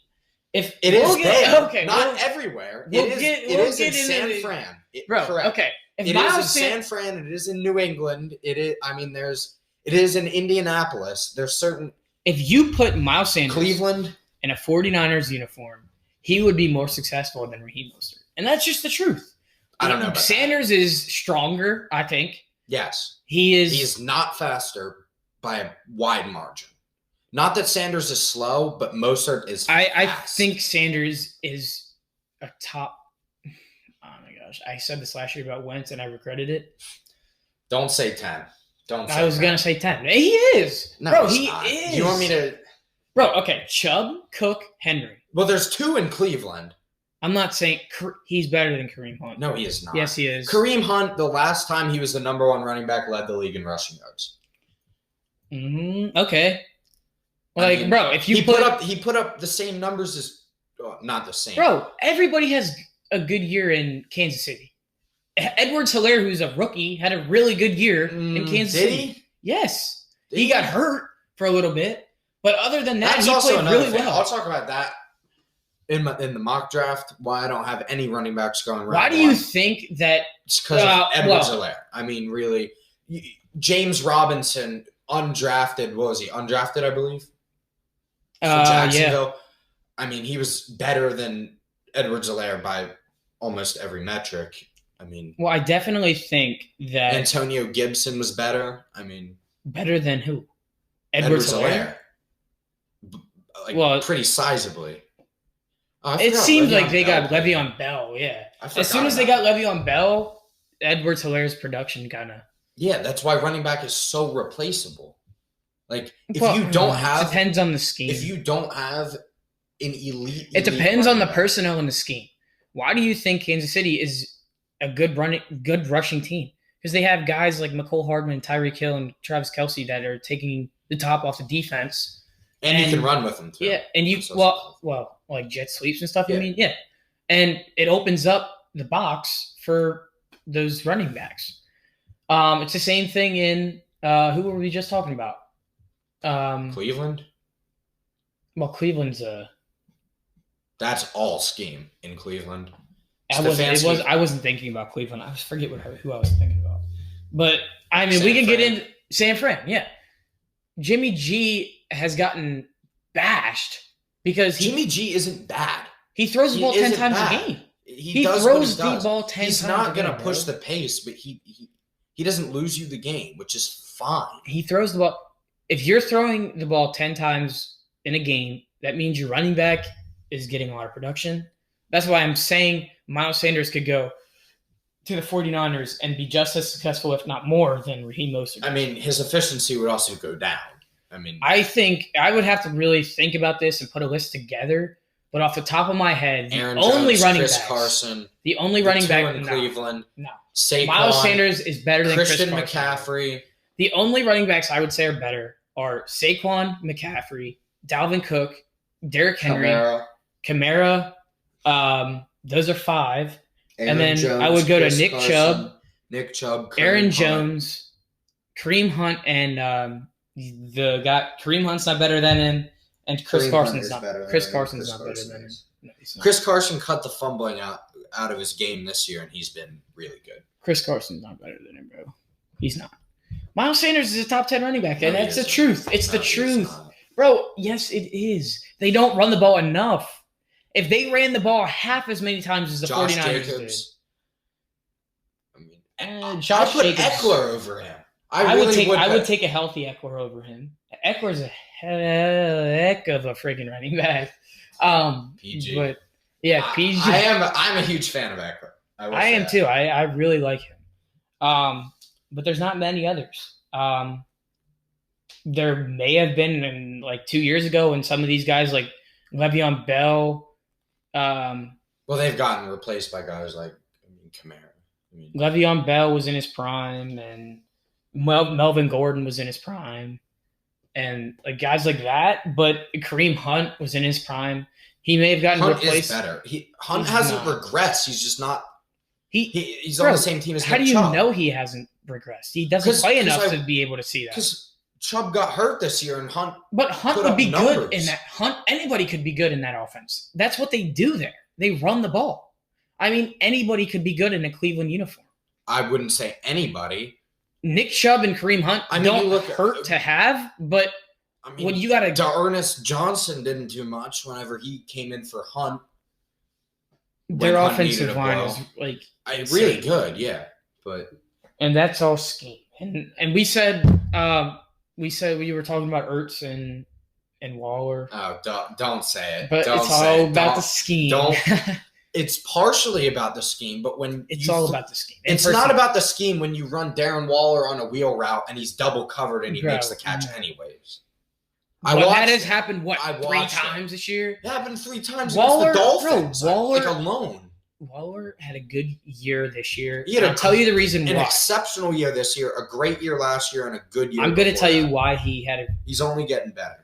If it is there, not everywhere. It is in San Fran. Correct. Okay. It is in San Fran. It is in New England. It is. I mean, it is in Indianapolis. There's certain. If you put Miles Sanders Cleveland in a 49ers uniform, he would be more successful than Raheem Mostert. And that's just the truth. I don't know. Sanders is stronger, I think. Yes. He is. He is not faster by a wide margin. Not that Sanders is slow, but Mostert is fast. I think Sanders is a top. Oh, my gosh. I said this last year about Wentz, and I regretted it. Don't say 10. I was going to say 10. He is. No, bro, he is. Do you want me to? Bro, okay. Chubb, Cook, Henry. Well, there's 2 in Cleveland. I'm not saying he's better than Kareem Hunt. No, he is not. Yes, he is. Kareem Hunt, the last time he was the number 1 running back, led the league in rushing yards. Okay. Bro, if you he put up the same numbers as not the same. Bro, everybody has a good year in Kansas City. Edwards-Helaire, who's a rookie, had a really good year in Kansas City. Did he? Yes. He got hurt for a little bit, but other than that, he played really well. I'll talk about that in the mock draft. Why I don't have any running backs going around. Why do you think that? It's because of Edwards-Helaire. I mean, really, James Robinson, undrafted. What was he? Undrafted, I believe. For Jacksonville. Yeah. I mean, he was better than Edwards-Helaire by almost every metric. I mean, well, I definitely think that Antonio Gibson was better. I mean, better than who? Edwards-Helaire. Pretty sizably. It seems like they got Le'Veon Bell. Yeah. As soon as they got Le'Veon Bell, Edwards-Hilaire's production kind of. Yeah, that's why running back is so replaceable. Like, if you don't have, depends on the scheme. If you don't have an elite, it depends on the personnel and the scheme. Why do you think Kansas City is a good rushing team? Because they have guys like Mecole Hardman, Tyreek Hill, and Travis Kelce that are taking the top off the defense. And you can run with them too. Yeah, and like jet sweeps and stuff. Yeah. I mean, yeah, and it opens up the box for those running backs. It's the same thing in who were we just talking about? Cleveland. Well, Cleveland's that's all scheme in Cleveland. I wasn't thinking about Cleveland. I forget who I was thinking about. But I mean, we can get into San Fran. Yeah, Jimmy G has gotten bashed because Jimmy G isn't bad. He throws the ball 10 times a game. He throws the ball 10 times. He's not going to push the pace, but he doesn't lose you the game, which is fine. He throws the ball. If you're throwing the ball 10 times in a game, that means your running back is getting a lot of production. That's why I'm saying Miles Sanders could go to the 49ers and be just as successful, if not more, than Raheem Mostert. I mean, his efficiency would also go down. I think I would have to really think about this and put a list together. But off the top of my head, the only running back in Cleveland, no. Saquon, Miles Sanders is better than Christian Chris Carson. McCaffrey. The only running backs I would say are better are Saquon, McCaffrey, Dalvin Cook, Derrick Henry, Kamara. Those are 5. And then Jones, I would go to Nick Chubb, Aaron Jones, Kareem Hunt, and the guy Kareem Hunt's not better than him, and Chris Carson's not better. Chris Carson's not better than him. No, Chris Carson cut the fumbling out of his game this year, and he's been really good. Chris Carson's not better than him, bro. He's not. Miles Sanders is a top 10 running back, and that's the truth. It's the truth. Bro, yes, it is. They don't run the ball enough. If they ran the ball half as many times as the 49ers did. Josh Jacobs. Eckler over him. I would take a healthy Eckler over him. Eckler's a heck of a friggin' running back. PG. But yeah, PG. I'm a huge fan of Eckler. I am too. I really like him. But there's not many others. There may have been in like 2 years ago, and some of these guys like Le'Veon Bell. Well, they've gotten replaced by guys like Kamara. Le'Veon Bell was in his prime, and Melvin Gordon was in his prime, and like guys like that. But Kareem Hunt was in his prime. He may have gotten replaced. Hunt is better. Hunt hasn't regressed. He's just not. He's on the same team as Nick Chubb. How do you know he hasn't regressed? He doesn't play enough to be able to see that. Because Chubb got hurt this year, and Hunt. But Hunt would be good in that. Anybody could be good in that offense. That's what they do there. They run the ball. I mean, anybody could be good in a Cleveland uniform. I wouldn't say anybody. Nick Chubb and Kareem Hunt don't hurt to have, but when you got to... D'Ernest Johnson didn't do much whenever he came in for Hunt. Their offensive line is really good, yeah. And that's all scheme. And we said we were talking about Ertz and Waller. Oh, don't say it. But it's all about the scheme. It's partially about the scheme, but when it's all about the scheme. It's not about the scheme when you run Darren Waller on a wheel route and he's double covered and he makes the catch anyways. That has happened 3 times this year? It happened 3 times against the Dolphins. Waller alone. Waller had a good year this year. I'll tell you the reason why. An exceptional year this year, a great year last year, and a good year. I'm going to tell you why he had He's only getting better.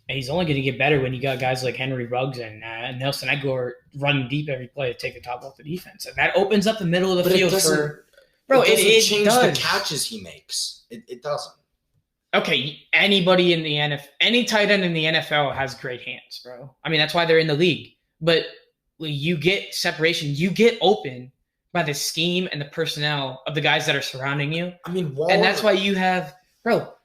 He's only going to get better when you got guys like Henry Ruggs and Nelson Aguilar running deep every play to take the top off the defense. And that opens up the middle of the field for – bro, it change does. The catches he makes. It doesn't. Okay, anybody in the NFL – any tight end in the NFL has great hands, bro. I mean, that's why they're in the league. But you get separation. You get open by the scheme and the personnel of the guys that are surrounding you. I mean, and that's why you have – bro –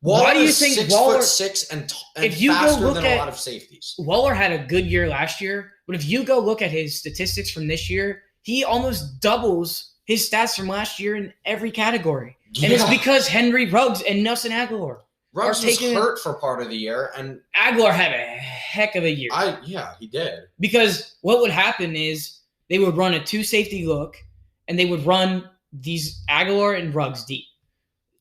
Waller why do you think 6'6" and if you faster go look than a lot of safeties? Waller had a good year last year, but if you go look at his statistics from this year, he almost doubles his stats from last year in every category. Yeah. And it's because Henry Ruggs and Nelson Aguilar Ruggs was hurt for part of the year, and Aguilar had a heck of a year. Yeah, he did. Because what would happen is they would run a 2-safety look, and they would run these Aguilar and Ruggs deep.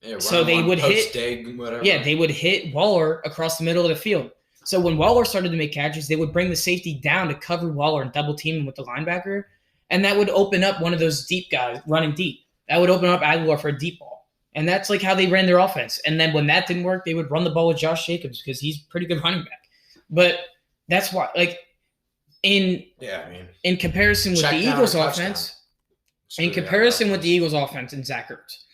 Yeah, so they would hit dig, whatever. Yeah, they would hit Waller across the middle of the field. So when Waller started to make catches, they would bring the safety down to cover Waller and double team him with the linebacker, and that would open up one of those deep guys running deep. That would open up Aguilar for a deep ball. And that's like how they ran their offense. And then when that didn't work, they would run the ball with Josh Jacobs because he's a pretty good running back. But that's why, like, in comparison with the Eagles offense, and Zach Ertz.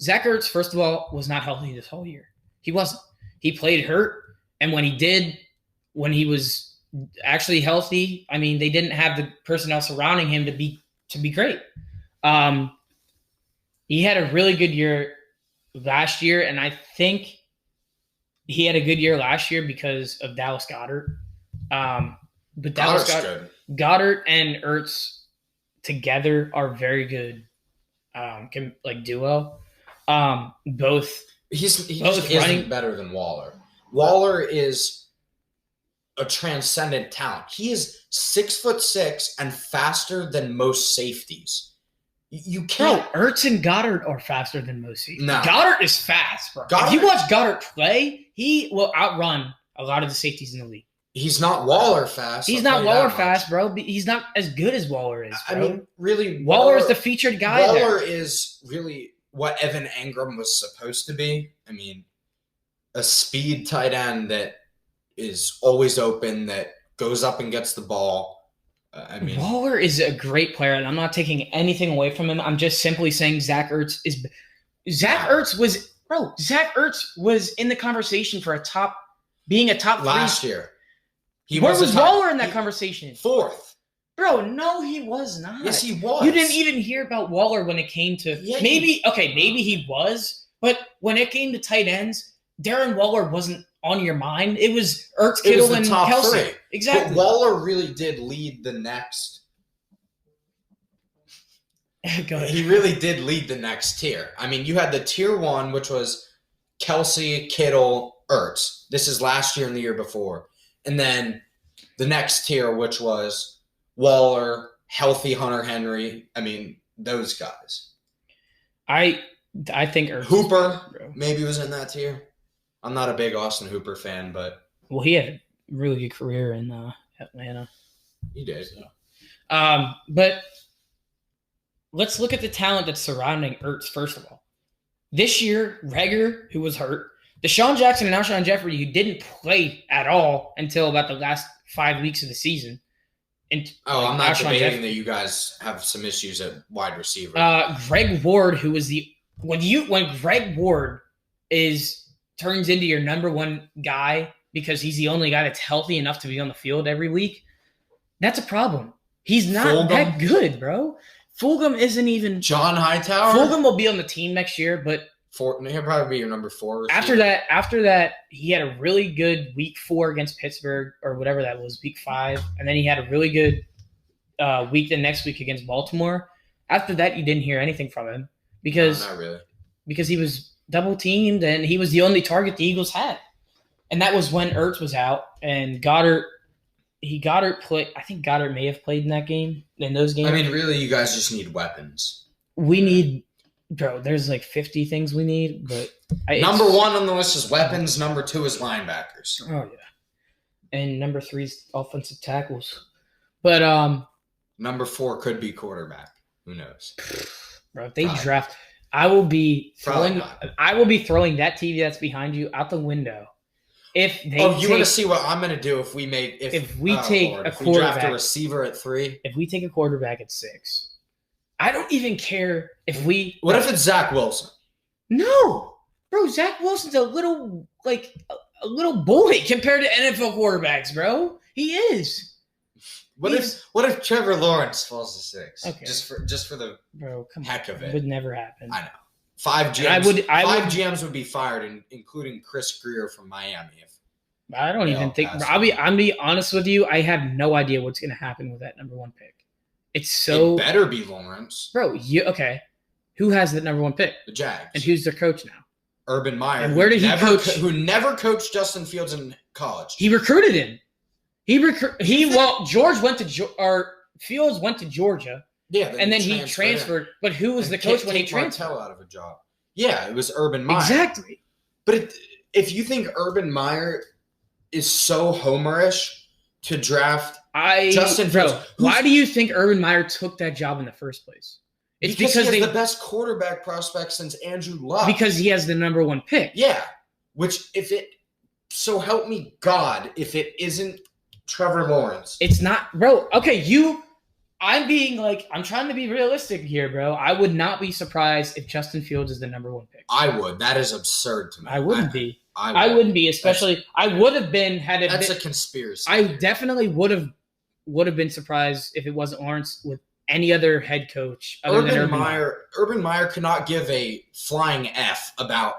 Zach Ertz, first of all, was not healthy this whole year. He wasn't. He played hurt, and when he was actually healthy, I mean, they didn't have the personnel surrounding him to be great. He had a really good year last year, and I think he had a good year last year because of Dallas Goedert. But that was good. Goddard and Ertz together are very good, duo. Both. He both isn't better than Waller. Waller is a transcendent talent. He is 6'6" and faster than most safeties. You can't. Bro, Ertz and Goddard are faster than most safeties. No. Goddard is fast, bro. If you watch Goddard play, he will outrun a lot of the safeties in the league. He's not Waller fast. He's not Waller fast, bro. He's not as good as Waller is, bro. I mean, really, Waller is the featured guy. Waller is really what Evan Engram was supposed to be. I mean, a speed tight end that is always open, that goes up and gets the ball. Waller is a great player, and I'm not taking anything away from him. I'm just simply saying Zach Ertz was in the conversation for being a top last 3 year. Where was Waller in that conversation? 4th. Bro, no, he was not. Yes, he was. You didn't even hear about Waller when it came to maybe he was, but when it came to tight ends, Darren Waller wasn't on your mind. It was Ertz, Kittle, and Kelsey. 3. Exactly. But Waller really did lead the next. Go ahead. He really did lead the next tier. I mean, you had the tier 1, which was Kelsey, Kittle, Ertz. This is last year and the year before. And then the next tier, which was Waller, healthy Hunter Henry. I mean, those guys. I think Ertz. Hooper maybe was in that tier. I'm not a big Austin Hooper fan, but he had a really good career in Atlanta. He did. So. But let's look at the talent that's surrounding Ertz, first of all. This year, Reagor, who was hurt, Deshaun Jackson and Alshon Jeffrey, who didn't play at all until about the last 5 weeks of the season. I'm not debating that you guys have some issues at wide receiver. Greg Ward, who was when Greg Ward turns into your number one guy because he's the only guy that's healthy enough to be on the field every week, that's a problem. He's not that good, bro. Fulgham isn't even. John Hightower? Fulgham will be on the team next year, but he'll probably be your number 4 receiver. After that, he had a really good week 4 against Pittsburgh or whatever that was, week 5, and then he had a really good week the next week against Baltimore. After that, you didn't hear anything from him because not really. Because he was double teamed and he was the only target the Eagles had, and that was when Ertz was out and Goddard played. I think Goddard may have played in those games. I mean, really, you guys just need weapons. We need. Bro, there's like 50 things we need, but number 1 on the list is weapons. Number 2 is linebackers. Oh yeah, and number 3 is offensive tackles. But number 4 could be quarterback. Who knows? Bro, if they draft, I will be throwing that TV that's behind you out the window. If they want to see what I'm going to do if we draft a receiver at 3? If we take a quarterback at 6. I don't even care if we. What if it's Zach Wilson? No, bro. Zach Wilson's a little boy compared to NFL quarterbacks, bro. He is. What if Trevor Lawrence falls to 6? Okay. Just for the heck of it. It would never happen. I know. 5 GMs. Five GMs would be fired, including Chris Greer from Miami. I don't even think. I'll be honest with you. I have no idea what's going to happen with that number 1 pick. It better be Lawrence. Bro, okay. Who has the number 1 pick? The Jags. And who's their coach now? Urban Meyer. And where did he coach? Who never coached Justin Fields in college. He recruited him. George went to Fields went to Georgia. Yeah. And then he transferred. But who was the coach when he transferred? Martell out of a job. Yeah, it was Urban Meyer. Exactly. But if you think Urban Meyer is so homerish to draft Justin Fields. Why do you think Urban Meyer took that job in the first place? It's because he has the best quarterback prospect since Andrew Luck. Because he has the number 1 pick. Yeah. So help me God, if it isn't Trevor Lawrence. It's not, bro. Okay, I'm trying to be realistic here, bro. I would not be surprised if Justin Fields is the number 1 pick. I would. That is absurd to me. I wouldn't be. I wouldn't be, especially. I would have been That's a conspiracy. I definitely would have been surprised if it wasn't Lawrence with any other head coach other than Urban Meyer. Urban Meyer could not give a flying F about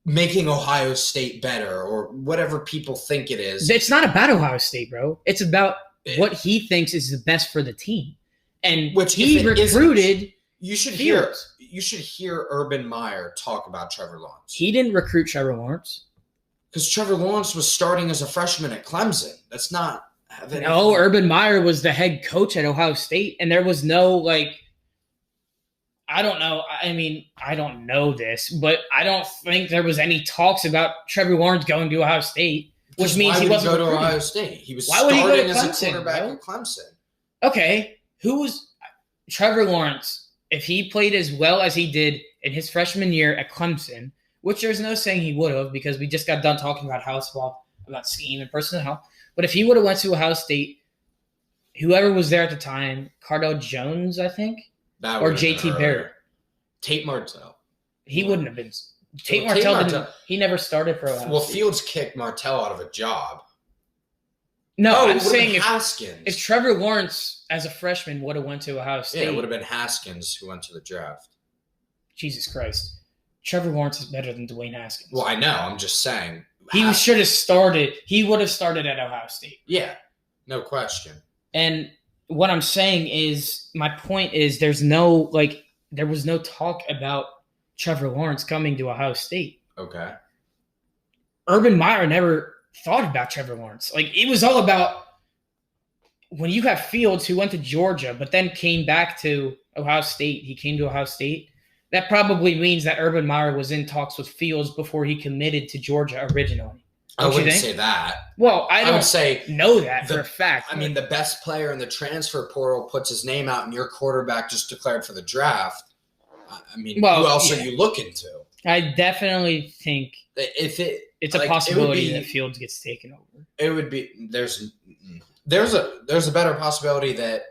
making Ohio State better or whatever people think it is. It's not about Ohio State, bro. It's about what he thinks is the best for the team. And Which he recruited you should Fields. hear Urban Meyer talk about Trevor Lawrence. He didn't recruit Trevor Lawrence. Because Trevor Lawrence was starting as a freshman at Clemson. That's not No, Urban Meyer was the head coach at Ohio State, and there was no, I don't know. I mean, I don't know this, but I don't think there was any talks about Trevor Lawrence going to Ohio State, which means he wasn't go to recruiting. Ohio State. He was Why would he go to starting as Clemson, a quarterback bro? at Clemson. Okay, who was Trevor Lawrence? If he played as well as he did in his freshman year at Clemson, which there's no saying he would have because we just got done talking about about scheme and personnel. But if he would have went to Ohio State, whoever was there at the time, Cardell Jones, I think, or JT Barrett. Tate Martell. He wouldn't have been. Tate Well, Martell Tate didn't. He never started for Ohio Well, State. Fields kicked Martell out of a job. No, it I'm would have saying been Haskins. if Trevor Lawrence as a freshman would have went to Ohio State, Yeah, it would have been Haskins who went to the draft. Jesus Christ, Trevor Lawrence is better than Dwayne Haskins. Well, I know. I'm just saying. He should have started. He would have started at Ohio State. Yeah, no question. And what I'm saying is, my point is, there was no talk about Trevor Lawrence coming to Ohio State. Okay. Urban Meyer never thought about Trevor Lawrence. It was all about when you have Fields who went to Georgia, but then came back to Ohio State. He came to Ohio State. That probably means that Urban Meyer was in talks with Fields before he committed to Georgia originally. I wouldn't say that. Well, I would say know that for a fact. I mean, the best player in the transfer portal puts his name out, and your quarterback just declared for the draft. I mean, who else are you looking to? I definitely think it's a possibility that Fields gets taken over. It would be there's a better possibility that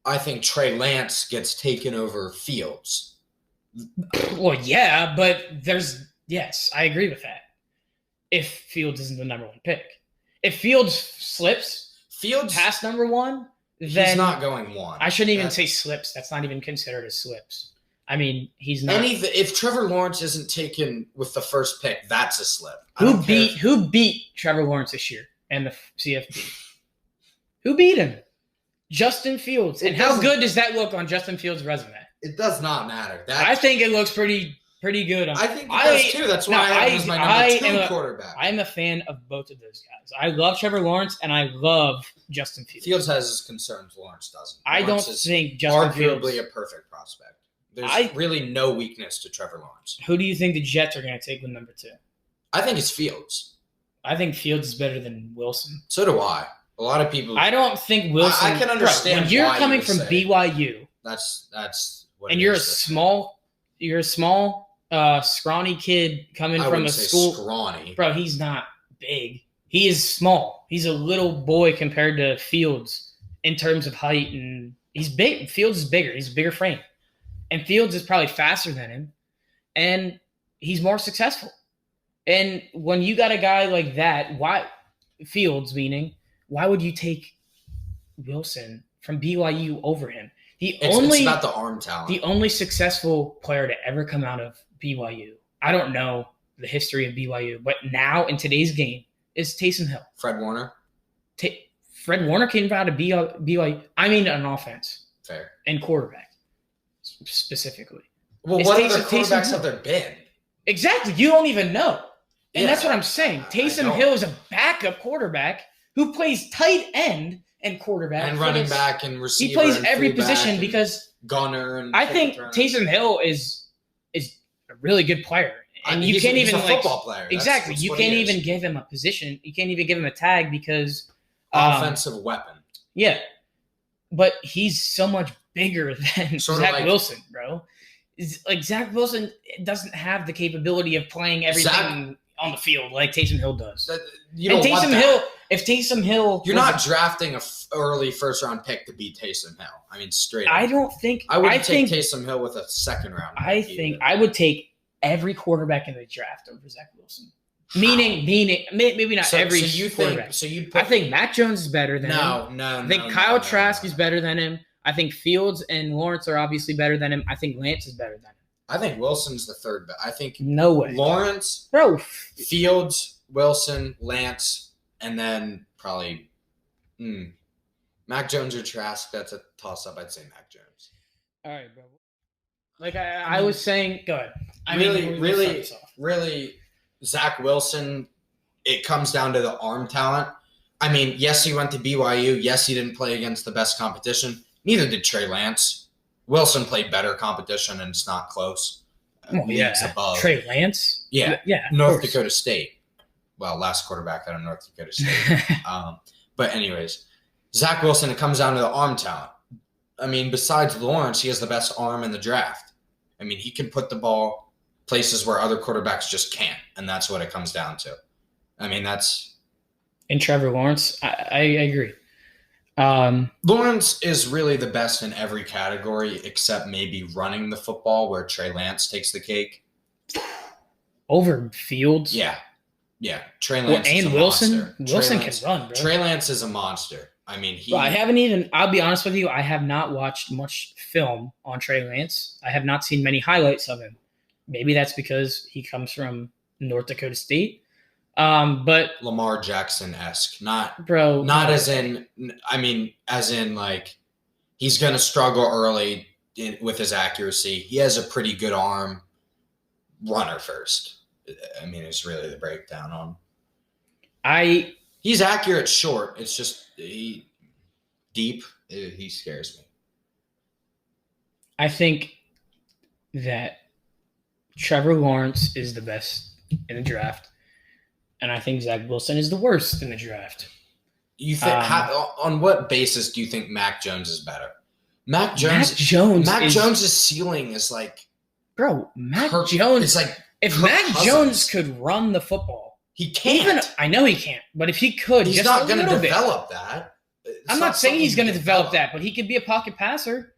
I think Trey Lance gets taken over Fields. Well, yeah, but yes, I agree with that. If Fields isn't the number one pick. If Fields slips past number one, then he's not going one. I shouldn't even say slips. That's not even considered as slips. I mean, he's not. If Trevor Lawrence isn't taken with the first pick, that's a slip. Who beat Trevor Lawrence this year and the CFP? Who beat him? Justin Fields. And how good does that look on Justin Fields' resume? It does not matter. I think it looks pretty good. I think it does too. That's why I have him as my number 2 quarterback. I am a fan of both of those guys. I love Trevor Lawrence and I love Justin Fields. Fields has his concerns. Lawrence doesn't. I don't think Justin Fields arguably a perfect prospect. There's really no weakness to Trevor Lawrence. Who do you think the Jets are going to take with number 2? I think it's Fields. I think Fields is better than Wilson. So do I. A lot of people. I don't think Wilson. I can understand when you're why coming you from BYU. That's what. And you're a small, scrawny kid coming from a school. Scrawny, bro. He's not big. He is small. He's a little boy compared to Fields in terms of height, and he's big. Fields is bigger. He's a bigger frame, and Fields is probably faster than him, and he's more successful. And when you got a guy like that, why would you take Wilson from BYU over him? It's about the arm talent. The only successful player to ever come out of BYU, I don't know the history of BYU, but now in today's game is Taysom Hill. Fred Warner? Fred Warner came out of BYU. I mean on offense. Fair. And quarterback, specifically. Well, what other quarterbacks have there been? Exactly. You don't even know. And that's what I'm saying. Taysom Hill is a backup quarterback who plays tight end and quarterback. And running back and receiver. He plays every position because gunner. And I think Taysom Hill is a really good player. And you can't even he's a football player. Exactly. You can't even give him a position. You can't even give him a tag because offensive weapon. Yeah. But he's so much bigger than Zach Wilson, bro. Zach Wilson doesn't have the capability of playing everything on the field like Taysom Hill does. If Taysom Hill, you're not drafting a early first round pick to beat Taysom Hill. I mean, straight up. I don't think I would take Taysom Hill with a second round. I think I would take every quarterback in the draft over Zach Wilson. Meaning, maybe not every quarterback. I think Mac Jones is better than him. I think Kyle Trask is better than him. I think Fields and Lawrence are obviously better than him. I think Lance is better than him. I think Wilson's the third. I think no way. Lawrence, Fields, Wilson, Lance, and then probably Mac Jones or Trask, that's a toss-up. I'd say Mac Jones. All right, bro. Like I was saying, go ahead. Really, Zach Wilson, it comes down to the arm talent. I mean, yes, he went to BYU. Yes, he didn't play against the best competition. Neither did Trey Lance. Wilson played better competition, and it's not close. Leagues above. Trey Lance? Yeah. North Dakota State. Well, last quarterback out of North Dakota State. But anyways, Zach Wilson, it comes down to the arm talent. I mean, besides Lawrence, he has the best arm in the draft. I mean, he can put the ball places where other quarterbacks just can't, and that's what it comes down to. I mean, that's... And Trevor Lawrence, I agree. Lawrence is really the best in every category except maybe running the football, where Trey Lance takes the cake. Over Fields? Yeah. Trey Lance is a Wilson? monster. Wilson can run, bro. Trey Lance is a monster. I mean, I'll be honest with you, I have not watched much film on Trey Lance. I have not seen many highlights of him. Maybe that's because he comes from North Dakota State. But Lamar Jackson-esque, as in like he's going to struggle early with his accuracy. He has a pretty good arm, runner first. I mean, it's really the breakdown on. He's accurate short. It's just deep. He scares me. I think that Trevor Lawrence is the best in the draft, and I think Zach Wilson is the worst in the draft. You think on what basis do you think Mac Jones is better? Mac Jones's ceiling is like, bro. Mac Jones is like, if Mac Jones could run the football. He can't. I know he can't, but if he could, he's not going to develop that. I'm not saying he's going to develop that, but he could be a pocket passer.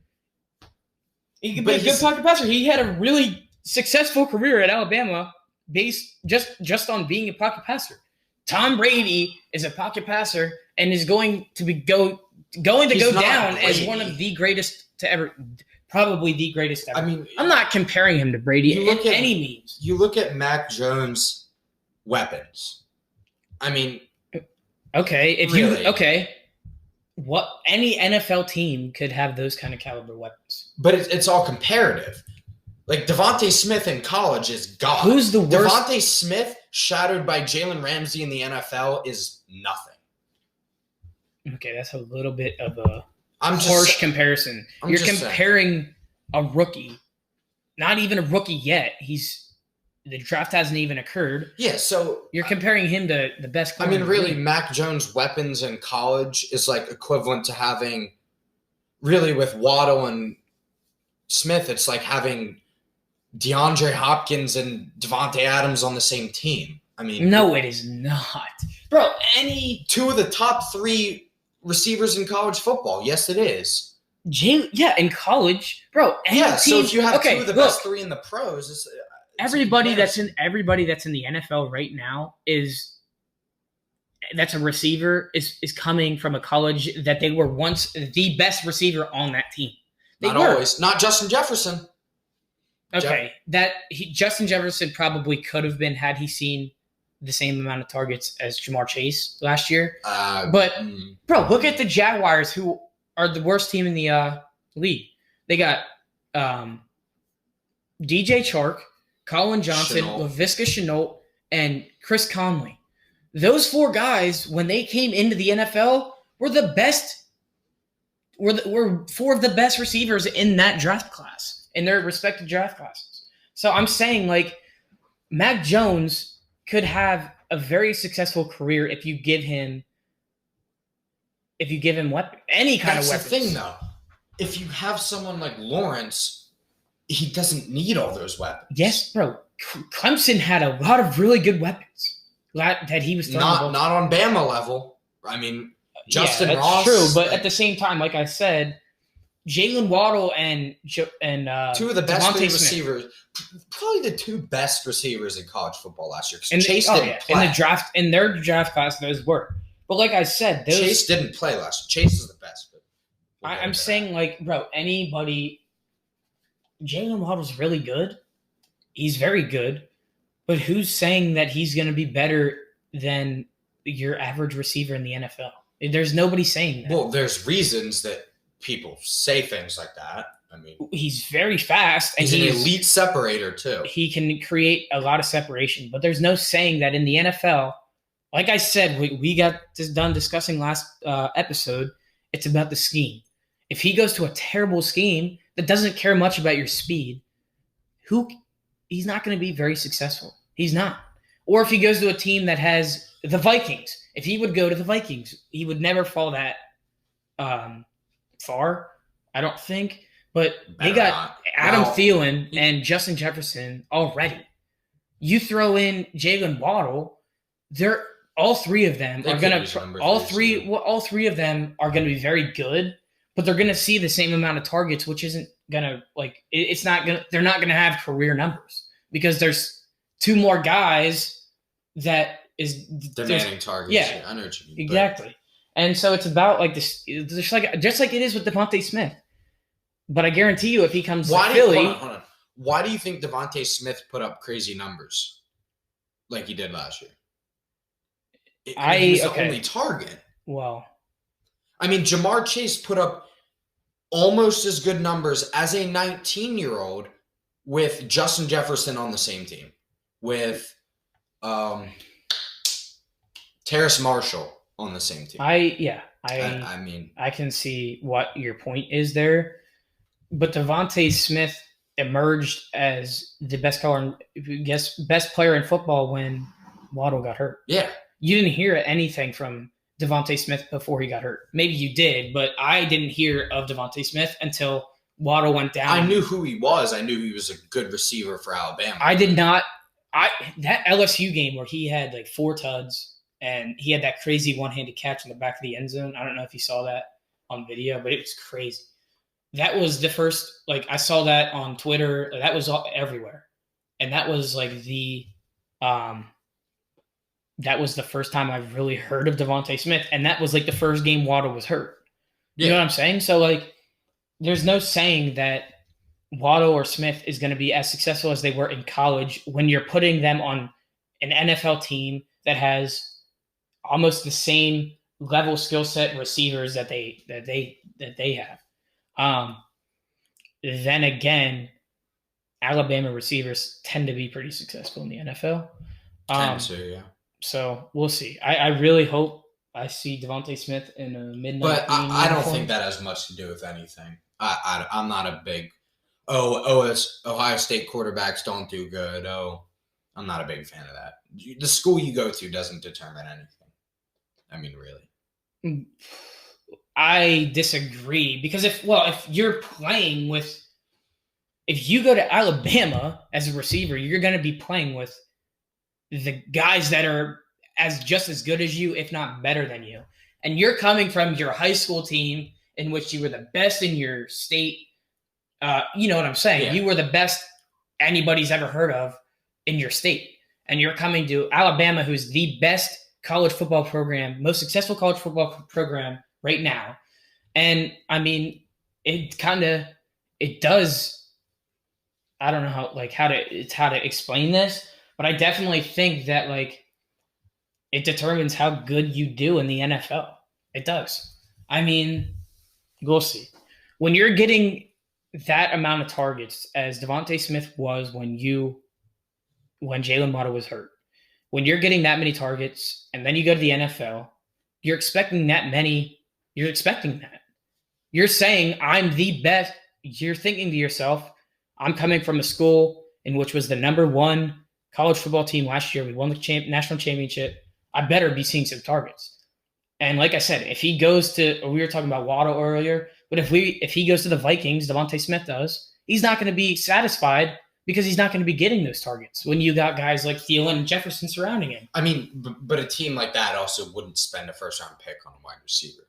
He could be a good pocket passer. He had a really successful career at Alabama based just on being a pocket passer. Tom Brady is a pocket passer and is going to go down as one of the greatest to ever, probably the greatest ever. I mean, I'm not comparing him to Brady in any means. You look at Mac Jones' weapons. I mean, what any NFL team could have those kind of caliber weapons. But it's all comparative. Like Devontae Smith in college is God. Who's the worst? Devontae Smith shadowed by Jalen Ramsey in the NFL is nothing. Okay, that's a little bit of a harsh comparison. You're comparing a rookie, not even a rookie yet. The draft hasn't even occurred. Yeah, so you're comparing him to the best. I mean, really, Mac Jones' weapons in college is like equivalent to having, really, with Waddle and Smith, it's like having DeAndre Hopkins and Devontae Adams on the same team. I mean, no, it is not, bro. Two of the top three receivers in college football. Yes, it is. In college, bro. So if you have two of the best three in the pros, it's everybody that's in the NFL right now that's a receiver is coming from a college that they were once the best receiver on that team. Always. Not Justin Jefferson. Okay, Justin Jefferson probably could have been had he seen the same amount of targets as Jamar Chase last year. Bro, look at the Jaguars, who are the worst team in the league. They got DJ Chark, Colin Johnson, Laviska Shenault, and Chris Conley. Those four guys, when they came into the NFL, were the best. Were four of the best receivers in that draft class, in their respective draft classes. So I'm saying, like, Mac Jones could have a very successful career if you give him any kind of weapons. That's the thing, though. If you have someone like Lawrence, he doesn't need all those weapons. Yes, bro. Clemson had a lot of really good weapons that he was throwing. Not on Bama level. I mean, Justin Ross. True, but at the same time, like I said, Jalen Waddle and two of the best receivers, probably the two best receivers in college football last year. Because Chase didn't play in their draft class. Those were, but like I said, Chase didn't play last year. Chase is the best. I'm saying, like, bro, anybody. Jalen Waddle's really good. He's very good. But who's saying that he's going to be better than your average receiver in the NFL? There's nobody saying that. Well, there's reasons that people say things like that. I mean, he's very fast, and he's an elite separator too. He can create a lot of separation, but there's no saying that in the NFL. Like I said, we got this done discussing last episode. It's about the scheme. If he goes to a terrible scheme that doesn't care much about your speed, he's not going to be very successful. He's not. Or if he goes to a team that has the Vikings, if he would go to the Vikings, he would never fall that far, I don't think. But they got Adam Thielen and Justin Jefferson already. You throw in Jalen Waddle, all three of them are going to all three of them are going to be very good, but they're going to see the same amount of targets, which isn't going to they're not going to have career numbers because there's two more guys that is demanding targets. Yeah, I know what you mean. Exactly. And so it's about like this, just like it is with Devontae Smith. But I guarantee you, if he comes to Philly, hold on. Why do you think Devontae Smith put up crazy numbers like he did last year? He was the only target. Well, I mean, Jamar Chase put up almost as good numbers as a 19-year-old with Justin Jefferson on the same team, with Terrace Marshall on the same team. I mean, I can see what your point is there, but Devontae Smith emerged as the best player in football when Waddle got hurt. Yeah. You didn't hear anything from Devontae Smith before he got hurt. Maybe you did, but I didn't hear of Devontae Smith until Waddle went down. I knew who he was. I knew he was a good receiver for Alabama. I did not. That LSU game where he had like 4 tuds and he had that crazy one-handed catch in the back of the end zone. I don't know if you saw that on video, but it was crazy. That was the first, I saw that on Twitter. That was everywhere. And that was that was the first time I've really heard of Devontae Smith. And that was the first game Waddle was hurt. You know what I'm saying? So there's no saying that Waddle or Smith is going to be as successful as they were in college when you're putting them on an NFL team that has almost the same level skill set receivers that they have. Then again, Alabama receivers tend to be pretty successful in the NFL. So we'll see. I really hope I see Devontae Smith in a midnight. But I don't think that has much to do with anything. I'm not a big it's Ohio State quarterbacks don't do good. I'm not a big fan of that. The school you go to doesn't determine anything. I mean, really. I disagree because if you go to Alabama as a receiver, you're going to be playing with the guys that are just as good as you, if not better than you. And you're coming from your high school team in which you were the best in your state. You know what I'm saying? Yeah. You were the best anybody's ever heard of in your state. And you're coming to Alabama, who's the best college football program, most successful college football program right now. And I mean, it does. I don't know how to explain this, but I definitely think that it determines how good you do in the NFL. It does. I mean, we'll see. When you're getting that amount of targets as Devontae Smith was when Jalen Waddle was hurt, when you're getting that many targets and then you go to the NFL, you're expecting that many. You're expecting that. You're saying, I'm the best. You're thinking to yourself, I'm coming from a school in which was the number 1 college football team last year. We won the national championship. I better be seeing some targets. And like I said, if he goes to, we were talking about Waddle earlier, but if he goes to the Vikings, Devontae Smith does, he's not going to be satisfied because he's not going to be getting those targets when you got guys like Thielen and Jefferson surrounding him. I mean, but a team like that also wouldn't spend a first-round pick on a wide receiver.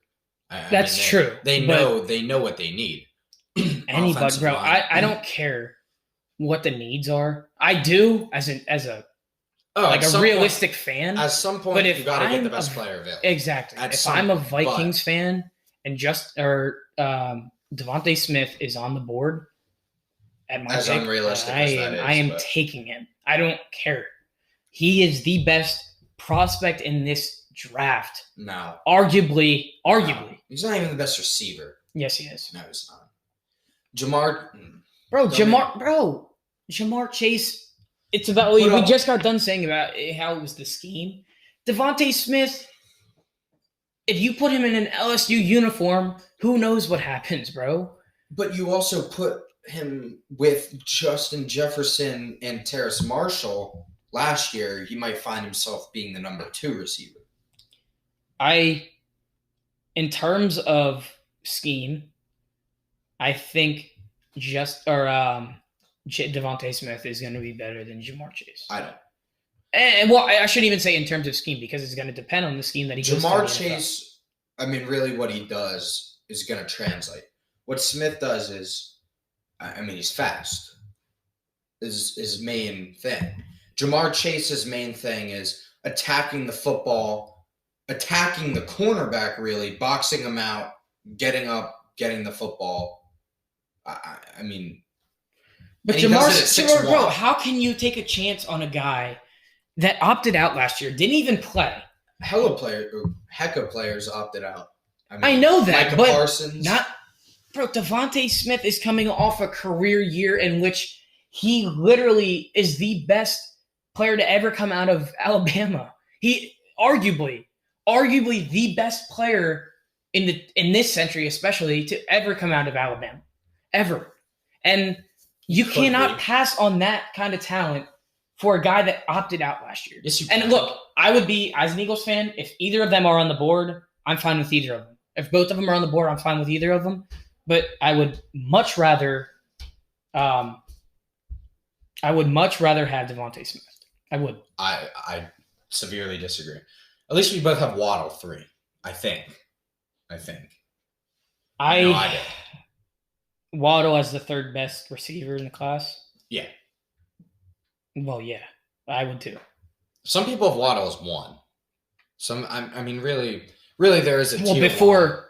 That's true. They know what they need. Anybody, bro. I don't care what the needs are. I do as a realistic fan. At some point, you got to get the best player available. Exactly. If I'm a Vikings fan and Devontae Smith is on the board at my pick, unrealistic as that is, I am taking him. I don't care. He is the best prospect in this draft. No. Arguably. No. He's not even the best receiver. Yes, he is. No, he's not. Jamar. Jamar Chase. It's about. We just got done saying about how it was the scheme. Devontae Smith. If you put him in an LSU uniform, who knows what happens, bro? But you also put him with Justin Jefferson and Terrace Marshall last year. He might find himself being the number 2 receiver. In terms of scheme, I think Devontae Smith is going to be better than Jamar Chase. I don't. And I shouldn't even say in terms of scheme because it's going to depend on the scheme that he goes Jamar Chase, really what he does is going to translate. What Smith does is, he's fast. Is his main thing. Jamar Chase's main thing is attacking the football, attacking the cornerback, really, boxing him out, getting up, getting the football. But Jamar, bro, how can you take a chance on a guy that opted out last year, didn't even play? Heck of players opted out. I know that, Micah Parsons. Devontae Smith is coming off a career year in which he literally is the best player to ever come out of Alabama. He arguably the best player in this century, especially, to ever come out of Alabama, ever. And you cannot pass on that kind of talent for a guy that opted out last year. Yes, and look, I would be, as an Eagles fan, if either of them are on the board, I'm fine with either of them. If both of them are on the board, I'm fine with either of them. But I would much rather have Devontae Smith. I would. I severely disagree. At least we both have Waddle 3, I think. I did. Waddle as the third best receiver in the class? Yeah. Well, yeah. I would too. Some people have Waddle as 1. Really there is a tier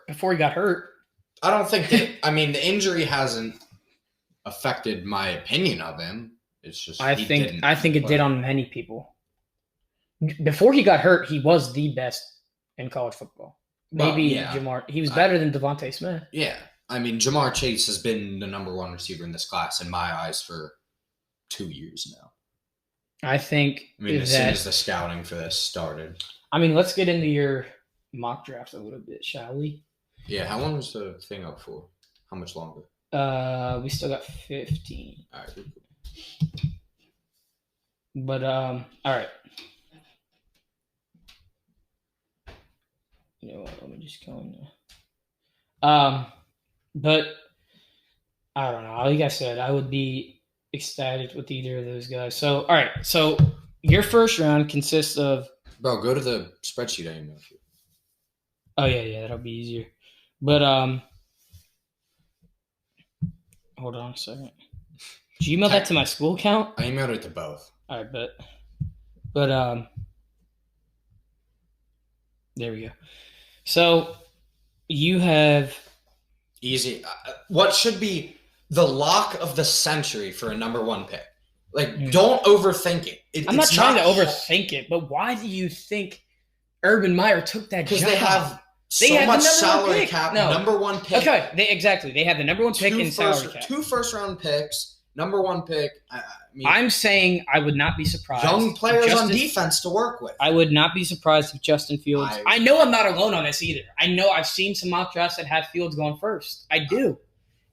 before he got hurt. I don't think that the injury hasn't affected my opinion of him. It's just I think it did on many people. Before he got hurt, he was the best in college football. Jamar. He was better than Devontae Smith. Yeah. Jamar Chase has been the number 1 receiver in this class in my eyes for 2 years now. I think as soon as the scouting for this started. Let's get into your mock draft a little bit, shall we? Yeah, how long was the thing up for? How much longer? We still got 15. All right. But all right. You know what? Let me just go in there. But I don't know. Like I said, I would be ecstatic with either of those guys. So all right. So your first round consists of. Bro, go to the spreadsheet I emailed you. Oh yeah, that'll be easier. But hold on a second. Did you email that to my school account? I emailed it to both. All right, but there we go. So you have easy. What should be the lock of the century for a number 1 pick? Don't overthink it. I'm not trying to overthink it, but why do you think Urban Meyer took that job? Because they have so much salary cap. No. Number 1 pick. Okay, they have the number 1 pick in salary cap. 2 first-round picks, number 1 pick. I'm saying I would not be surprised. Young players on defense to work with. I would not be surprised if Justin Fields. I know I'm not alone on this either. I know I've seen some mock drafts that have Fields going first. I do.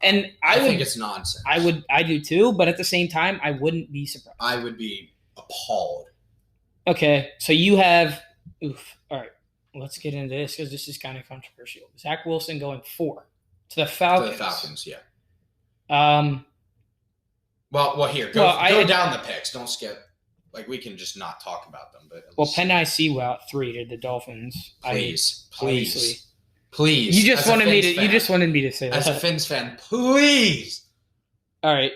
And I think it's nonsense. I do too, but at the same time, I wouldn't be surprised. I would be appalled. Okay, so you have all right, let's get into this because this is kind of controversial. Zach Wilson going 4 to the Falcons. To the Falcons, yeah. Well, here, go down the picks. Don't skip. We can just not talk about them. But Penei Sewell at 3 to the Dolphins. Please. You just wanted me to say that. As a Fins fan, please. All right.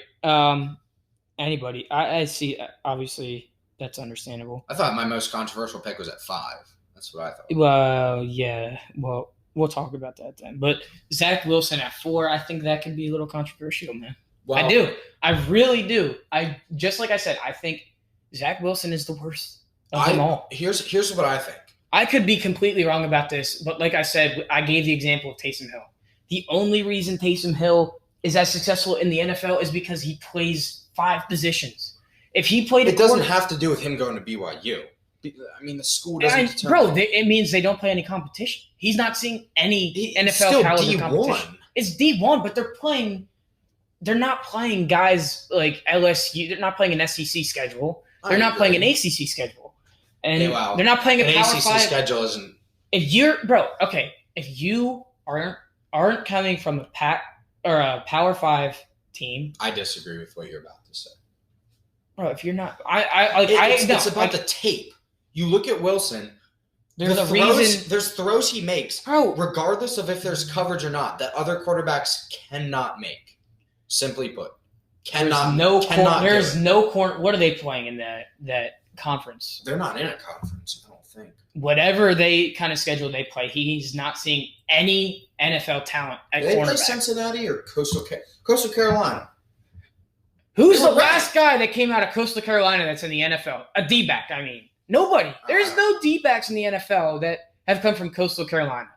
Anybody? I see. Obviously, that's understandable. I thought my most controversial pick was at 5. That's what I thought. Well, yeah. Well, we'll talk about that then. But Zach Wilson at 4, I think that could be a little controversial, man. Well, I do. I really do. Just like I said, I think Zach Wilson is the worst of them all. Here's what I think. I could be completely wrong about this, but like I said, I gave the example of Taysom Hill. The only reason Taysom Hill is as successful in the NFL is because he plays 5 positions. If he played It doesn't have to do with him going to BYU. I mean, the school doesn't determine. It means they don't play any competition. He's not seeing any NFL still caliber D1. competition. It's D1, but they're not playing guys like LSU. They're not playing an SEC schedule. They're not playing an ACC schedule. And they're not playing a Power ACC 5 schedule isn't. If you aren't coming from a Power 5 team. I disagree with what you're about to say. Bro, if you're not it's about the tape. You look at Wilson. There's throws he makes, regardless of if there's coverage or not, that other quarterbacks cannot make. Simply put, cannot. There's no corner. What are they playing in that conference? They're not in a conference, I don't think. Whatever they kind of schedule they play, he's not seeing any NFL talent at cornerback. They play Cincinnati or Coastal Carolina. Who's the last guy that came out of Coastal Carolina that's in the NFL? A D-back, I mean. Nobody. There's no D-backs in the NFL that have come from Coastal Carolina.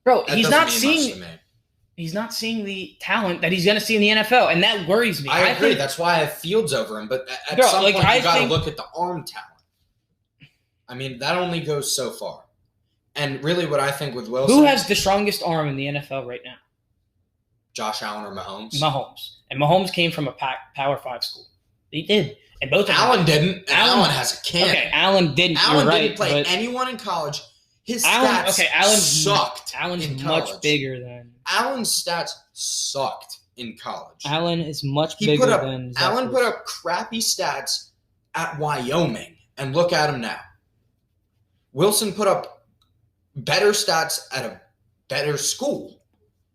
Bro, he's not seeing the talent that he's going to see in the NFL, and that worries me. I agree. That's why I have Fields over him, but at some point you got to look at the arm talent. I mean, that only goes so far. And really what I think with Wilson... Who has the strongest arm in the NFL right now? Josh Allen or Mahomes? Mahomes. And Mahomes came from a Power 5 school. He did. And both of Allen didn't. And Allen has a cannon. Okay, Allen didn't. Allen You're didn't right, play but anyone in college. His stats sucked. Allen's in much college. bigger than. Allen's stats sucked in college. Allen is much bigger than. Allen put up crappy stats at Wyoming, and look at him now. Wilson put up better stats at a better school.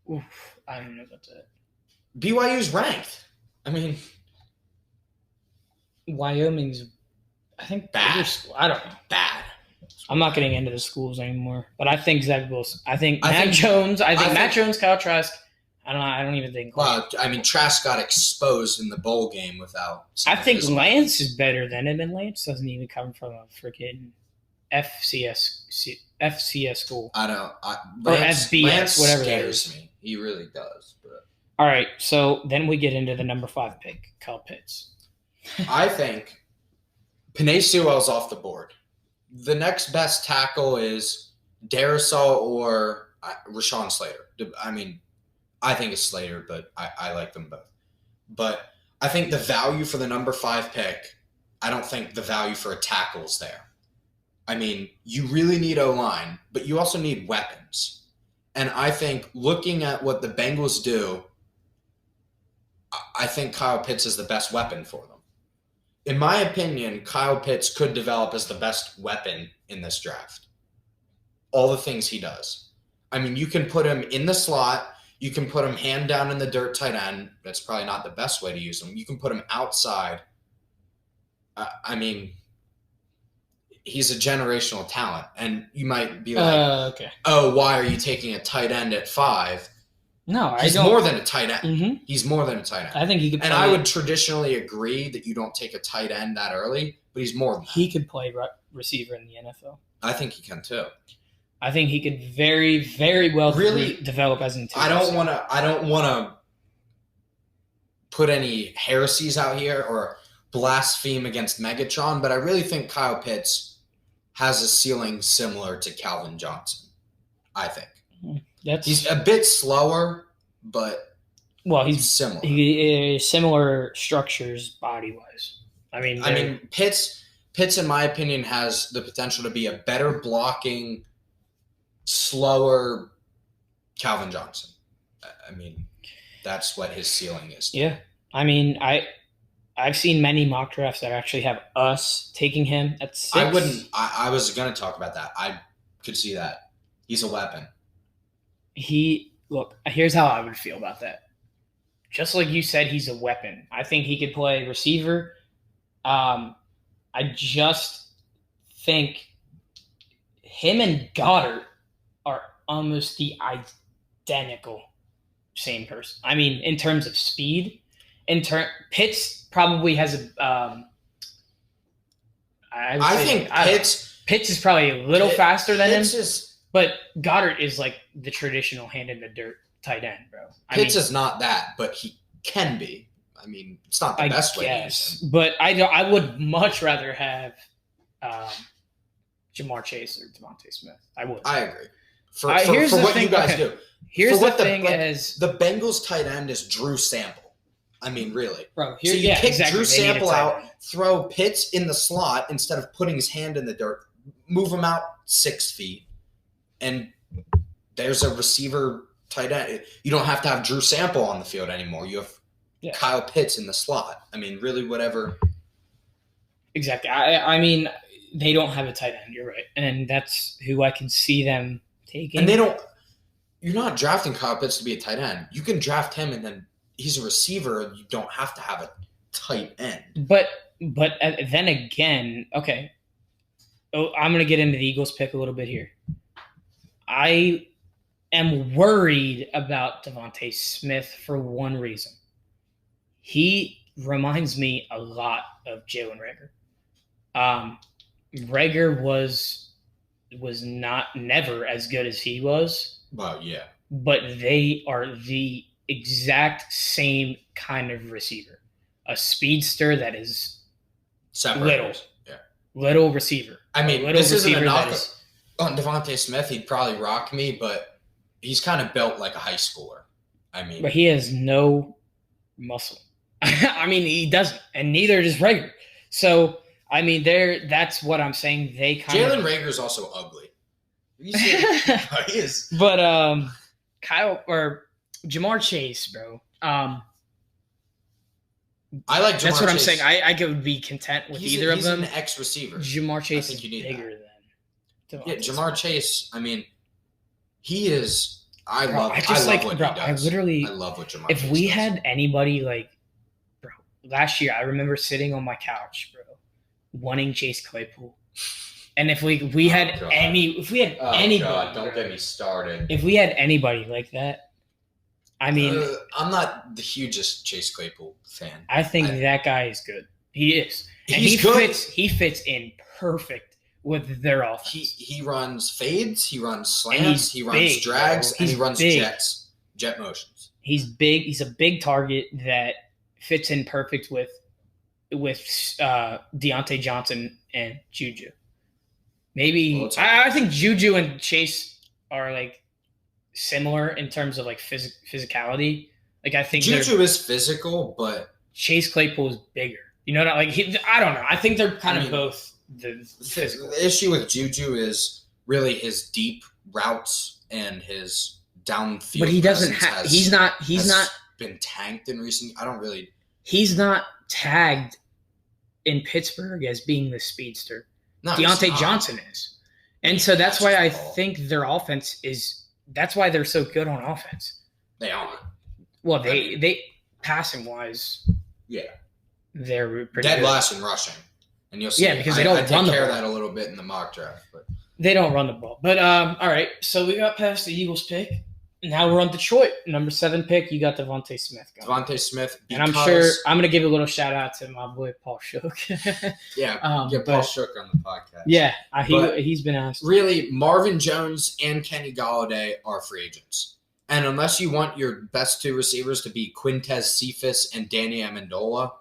Oof, I don't know about that. BYU's ranked. I mean, Wyoming's, I think, bad. School. I don't know. Bad. I'm not getting into the schools anymore, but I think Zach Wilson. I think Matt Jones, Kyle Trask. I don't even think. Well, I mean, Trask got exposed in the bowl game without. I think Lance is better than him, and Lance doesn't even come from a freaking FCS school. I don't. Lance whatever scares that is. Me. He really does. But. All right, so then we get into the number 5 pick, Kyle Pitts. I think Penei Sewell's off the board. The next best tackle is Darisaw or Rashawn Slater. I mean, I think it's Slater, but I like them both. But I think the value for the number 5 pick, I don't think the value for a tackle is there. I mean, you really need O-line, but you also need weapons. And I think looking at what the Bengals do, I think Kyle Pitts is the best weapon for them. In my opinion, Kyle Pitts could develop as the best weapon in this draft. All the things he does. I mean, you can put him in the slot. You can put him hand down in the dirt tight end. That's probably not the best way to use him. You can put him outside. I mean, he's a generational talent. And you might be like, okay. Oh, why are you taking a tight end at 5? No, he's more than a tight end. Mm-hmm. He's more than a tight end. I think he could play. And I would traditionally agree that you don't take a tight end that early, but he's more than that. He could play receiver in the NFL. I think he can too. I think he could very, very well develop as an interior. I don't want to put any heresies out here or blaspheme against Megatron, but I really think Kyle Pitts has a ceiling similar to Calvin Johnson. I think. He's a bit slower, but he's similar. Similar structures body-wise. I mean, Pitts, in my opinion, has the potential to be a better blocking, slower Calvin Johnson. I mean, that's what his ceiling is. Yeah. I mean, I've seen many mock drafts that actually have us taking him at 6. I was going to talk about that. I could see that. He's a weapon. Here's how I would feel about that. Just like you said, he's a weapon. I think he could play receiver. I just think him and Goddard are almost the identical same person. I mean, in terms of speed, Pitts probably has a. I think Pitts is probably a little faster than him, Pitts but Goddard is like the traditional hand in the dirt tight end, bro. Pitts is not that, but he can be. I mean, it's not the best way to use him. But I would much rather have Jamar Chase or Devontae Smith. I would. I agree. For here's what thing, you guys okay. do. Here's for the thing: the Bengals tight end is Drew Sample. I mean, really. Bro, So you kick exactly. Drew Sample out, throw Pitts in the slot instead of putting his hand in the dirt, move him out 6 feet, and there's a receiver tight end. You don't have to have Drew Sample on the field anymore. You have Kyle Pitts in the slot. I mean, really, whatever. Exactly. I mean, they don't have a tight end. You're right, and that's who I can see them taking. And they don't. You're not drafting Kyle Pitts to be a tight end. You can draft him, and then he's a receiver. You don't have to have a tight end. But then again, okay. Oh, I'm going to get into the Eagles pick a little bit here. I am worried about Devontae Smith for one reason. He reminds me a lot of Jalen Reagor. Reagor was never as good as he was. Well, yeah. But they are the exact same kind of receiver. A speedster that is little receiver. I mean, this isn't a knock on Devontae Smith. He'd probably rock me, but he's kind of built like a high schooler. I mean, but he has no muscle. I mean, he doesn't, and neither does Reagor. So, I mean, that's what I'm saying. They kind Jalen Reagor is also ugly. He is. But Kyle or Jamar Chase, bro. I like Jamar Chase. That's what I'm saying. I could be content with either of them. He's an ex-receiver. Jamar Chase is bigger than Jamar Chase, I mean, he is – I love what he does. I love what Jamar If Chase we does. had anybody like – bro, last year I remember sitting on my couch, bro, wanting Chase Claypool. And if we had anybody, God, don't get me started. If we had anybody like that, I mean, I'm not the hugest Chase Claypool fan. I think that guy is good. He is, and he's good. He fits in perfect with their offense. He runs fades, he runs slants, he runs big, drags, and he runs big. jet motions. He's big. He's a big target that fits in perfect with Deontay Johnson and Juju. Maybe I think Juju and Chase are like similar in terms of like physicality. Like I think Juju is physical, but Chase Claypool is bigger. You know, I don't know. I think they're kind of both the physical. The issue with Juju is really his deep routes and his downfield. But he doesn't have. He's not been tanked in recent. I don't really. He's not tagged in Pittsburgh as being the speedster. No, Deontay Johnson is. And so that's why I think their offense is – that's why they're so good on offense. They are. Well, they passing wise, they're pretty dead good. last in rushing. And you'll see. Yeah, because they don't run the ball. I take care of that a little bit in the mock draft. But they don't run the ball. But, all right, so we got past the Eagles pick. Now we're on Detroit. Number 7 pick, you got Devontae Smith going. Devontae Smith. And I'm sure I'm going to give a little shout out to my boy Paul Shook. Get Paul Shook on the podcast. Yeah, he's been asked. Really, Marvin Jones and Kenny Golladay are free agents. And unless you want your best 2 receivers to be Quintez Cephas and Danny Amendola,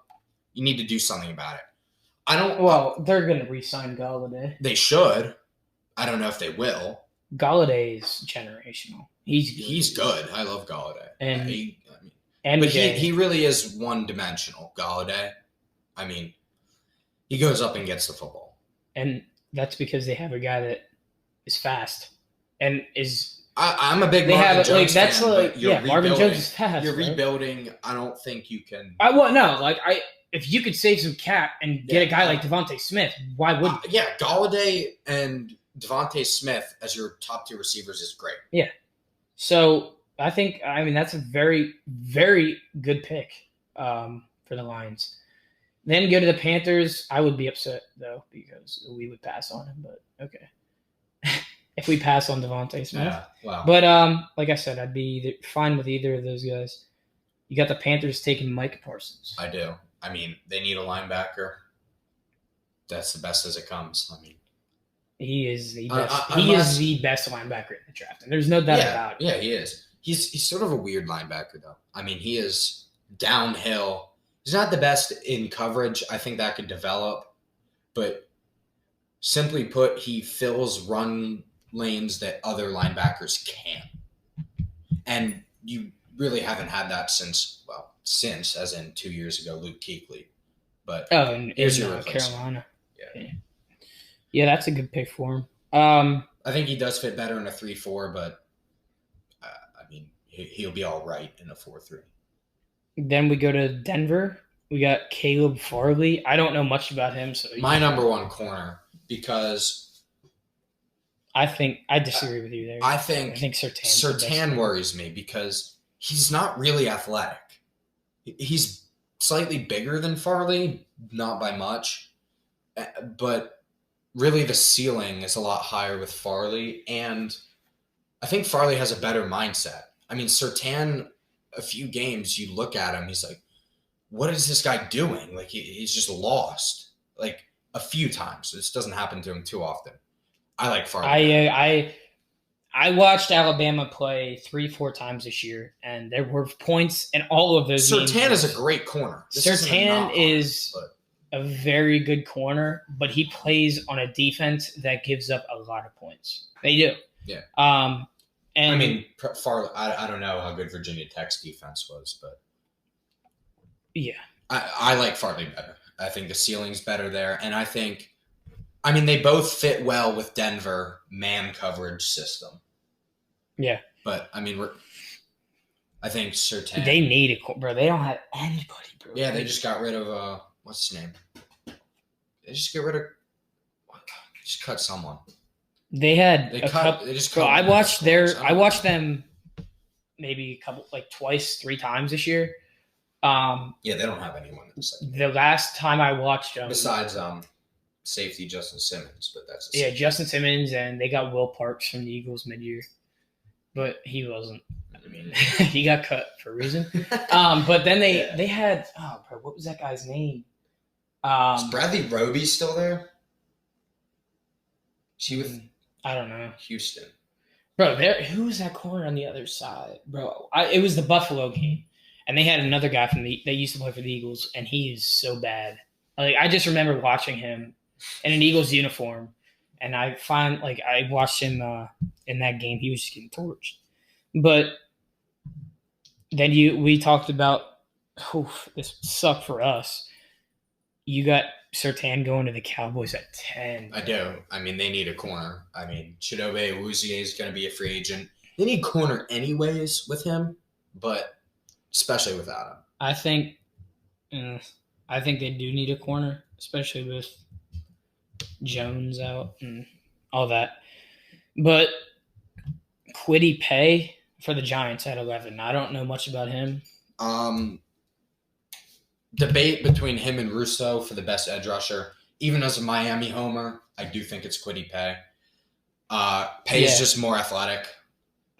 you need to do something about it. Well, they're going to re-sign Golladay. They should. I don't know if they will. Golladay is generational. He's good. I love Golladay. And he really is one-dimensional, Golladay. I mean, he goes up and gets the football. And that's because they have a guy that is fast and is – I'm a big Marvin Jones fan, Marvin Jones is fast. You're rebuilding. I don't think you can – if you could save some cap and get a guy like Devontae Smith, why wouldn't you? Golladay and Devontae Smith as your top 2 receivers is great. Yeah. So I think that's a very, very good pick for the Lions. Then go to the Panthers. I would be upset though because we would pass on him, but okay. If we pass on Devontae Smith. Yeah, wow. But like I said, I'd be fine with either of those guys. You got the Panthers taking Mike Parsons. I do. I mean, they need a linebacker. That's the best as it comes. I mean, He is the Uh, best. uh, He is unless- the best linebacker in the draft, and there's no doubt Yeah, about it. yeah, he is. He's sort of a weird linebacker, though. I mean, he is downhill. He's not the best in coverage. I think that could develop. But simply put, he fills run lanes that other linebackers can't. And you really haven't had that since, as in 2 years ago, Luke Kuechly. But Oh, and here's in your replacement. Carolina. Yeah. Yeah, that's a good pick for him. I think he does fit better in a 3-4, but I mean, he'll be all right in a 4-3. Then we go to Denver. We got Caleb Farley. I don't know much about him, so My number one corner, because I think I disagree with you there. I think Surtain worries me because he's not really athletic. He's slightly bigger than Farley, not by much, but really the ceiling is a lot higher with Farley, and I think Farley has a better mindset. I mean, Surtain, a few games, you look at him, he's like, what is this guy doing? Like, he's just lost, like, a few times. This doesn't happen to him too often. I like Farley. I watched Alabama play 3-4 times this year, and there were points in all of those games. Surtain is a great corner. Surtain is a very good corner, but he plays on a defense that gives up a lot of points. They do. Yeah. And I mean, Farley, I don't know how good Virginia Tech's defense was, but yeah, I like Farley better. I think the ceiling's better there, and I think, I mean, they both fit well with Denver man coverage system. Yeah. But I mean, I think Surtain. They need it, bro. They don't have anybody, bro. Yeah, they just got rid of what's his name? They just just cut someone. They had They a cut. couple. They just Bro, cut. I watched them maybe twice, 3 times this year. Yeah, they don't have anyone in the second. The last time I watched them, Besides safety Justin Simmons, but that's Justin Simmons, and they got Will Parks from the Eagles mid-year, but he wasn't. I mean, he got cut for a reason. But then they had bro, what was that guy's name? Is Bradley Roby still there? Is he with I don't know, Houston? bro. Who was that corner on the other side, bro? It was the Buffalo game, and they had another guy that used to play for the Eagles, and he is so bad. Like, I just remember watching him in an Eagles uniform, and I watched him in that game. He was just getting torched. But then we talked about, this sucked for us. You got Surtain going to the Cowboys at 10. I do. I mean, they need a corner. I mean, Chidobe Awuzie is going to be a free agent. They need corner anyways with him, but especially without him. I think they do need a corner, especially with Jones out and all that. But Kwity Paye for the Giants at 11. I don't know much about him. Debate between him and Russo for the best edge rusher. Even as a Miami homer, I do think it's Kwity Paye. Paye is just more athletic.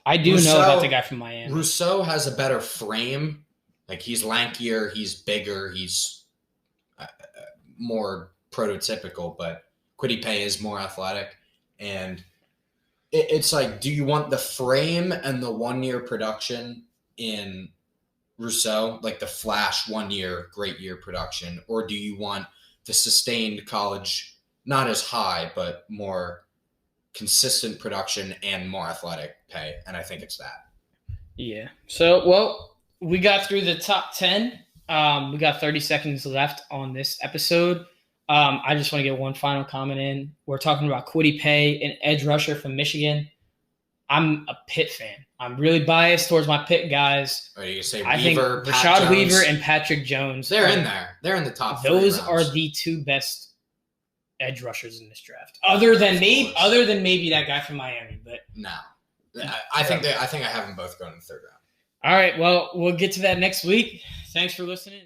I do know about the guy from Miami. Rousseau has a better frame. Like, he's lankier, he's bigger, he's more prototypical, but Kwity Paye is more athletic. And it's like, do you want the frame and the 1-year production in Rousseau, like the flash 1-year, great year production, or do you want the sustained college, not as high, but more consistent production and more athletic Paye? And I think it's that. Yeah. So, well, we got through the top 10. We got 30 seconds left on this episode. I just want to get one final comment in. We're talking about Kwity Paye, an edge rusher from Michigan. I'm a Pitt fan. I'm really biased towards my Pitt guys. Or you say I Weaver, think Pat Rashad Jones. Weaver and Patrick Jones. They're in there. They're in the top 3 Those rounds. are the 2 best edge rushers in this draft. Other than maybe that guy from Miami, but no. I think I have them both going in the 3rd round. all right, well, we'll get to that next week. Thanks for listening.